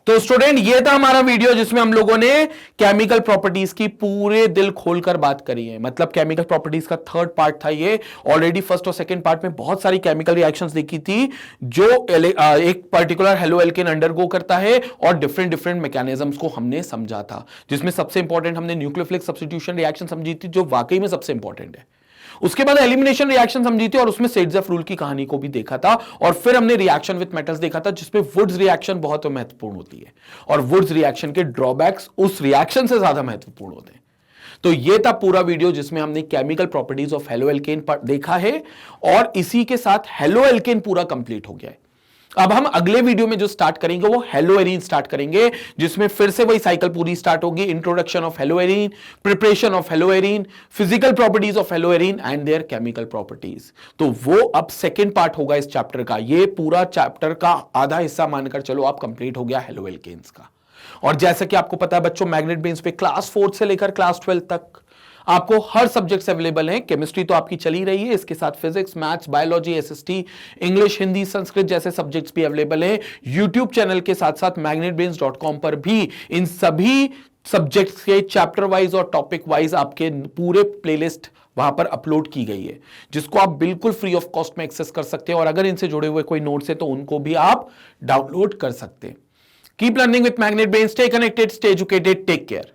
तो स्टूडेंट, ये था हमारा वीडियो जिसमें हम लोगों ने केमिकल प्रॉपर्टीज की पूरे दिल खोलकर बात करी है. मतलब केमिकल प्रॉपर्टीज का थर्ड पार्ट था ये. ऑलरेडी फर्स्ट और सेकंड पार्ट में बहुत सारी केमिकल रिएक्शंस देखी थी जो एक पर्टिकुलर हेलो एल्केन अंडरगो करता है, और डिफरेंट डिफरेंट मैकेनिज्म्स को हमने समझा था, जिसमें सबसे इंपॉर्टेंट हमने न्यूक्लियोफिलिक सब्स्टिट्यूशन रिएक्शन समझी थी, जो वाकई में सबसे इंपॉर्टेंट है. उसके बाद एलिमिनेशन रिएक्शन समझी थी, और उसमें सेड्जफ रूल की कहानी को भी देखा था, और फिर हमने रिएक्शन विद मेटल्स देखा था, जिसमें वुड्स रिएक्शन बहुत महत्वपूर्ण होती है, और वुड्स रिएक्शन के ड्रॉबैक्स उस रिएक्शन से ज्यादा महत्वपूर्ण होते हैं. तो ये था पूरा वीडियो जिसमें हमने chemical properties of halo alkane देखा है, और इसी के साथ हेलो एल्केन पूरा कंप्लीट हो गया है. अब हम अगले वीडियो में जो स्टार्ट करेंगे वो हेलोएरीन स्टार्ट करेंगे, जिसमें फिर से वही साइकिल पूरी स्टार्ट होगी. Introduction of haloarene, preparation of haloarene, physical properties of haloarene and there chemical properties. तो वो अब सेकंड पार्ट होगा इस चैप्टर का. ये पूरा चैप्टर का आधा हिस्सा मानकर चलो आप कंप्लीट हो गया हेलो एल्केन्स का. और जैसा कि आपको पता है बच्चों, मैग्नेट ब्रेन्स पे क्लास 4 से लेकर क्लास 12 तक आपको हर सब्जेक्ट्स अवेलेबल हैं. केमिस्ट्री तो आपकी चली रही है, इसके साथ physics, maths, biology, SST, English, Hindi, Sanskrit जैसे सब्जेक्ट्स भी अवेलेबल हैं. यूट्यूब चैनल के साथ साथ magnetbrains.com पर भी इन सभी सब्जेक्ट्स के चैप्टर वाइज और टॉपिक वाइज आपके पूरे प्लेलिस्ट वहां पर अपलोड की गई है, जिसको आप बिल्कुल फ्री ऑफ कॉस्ट में एक्सेस कर सकते हैं. और अगर इनसे जुड़े हुए कोई नोट्स है तो उनको भी आप डाउनलोड कर सकते हैं. Keep learning with Magnet Brains. Stay connected, stay educated, take care.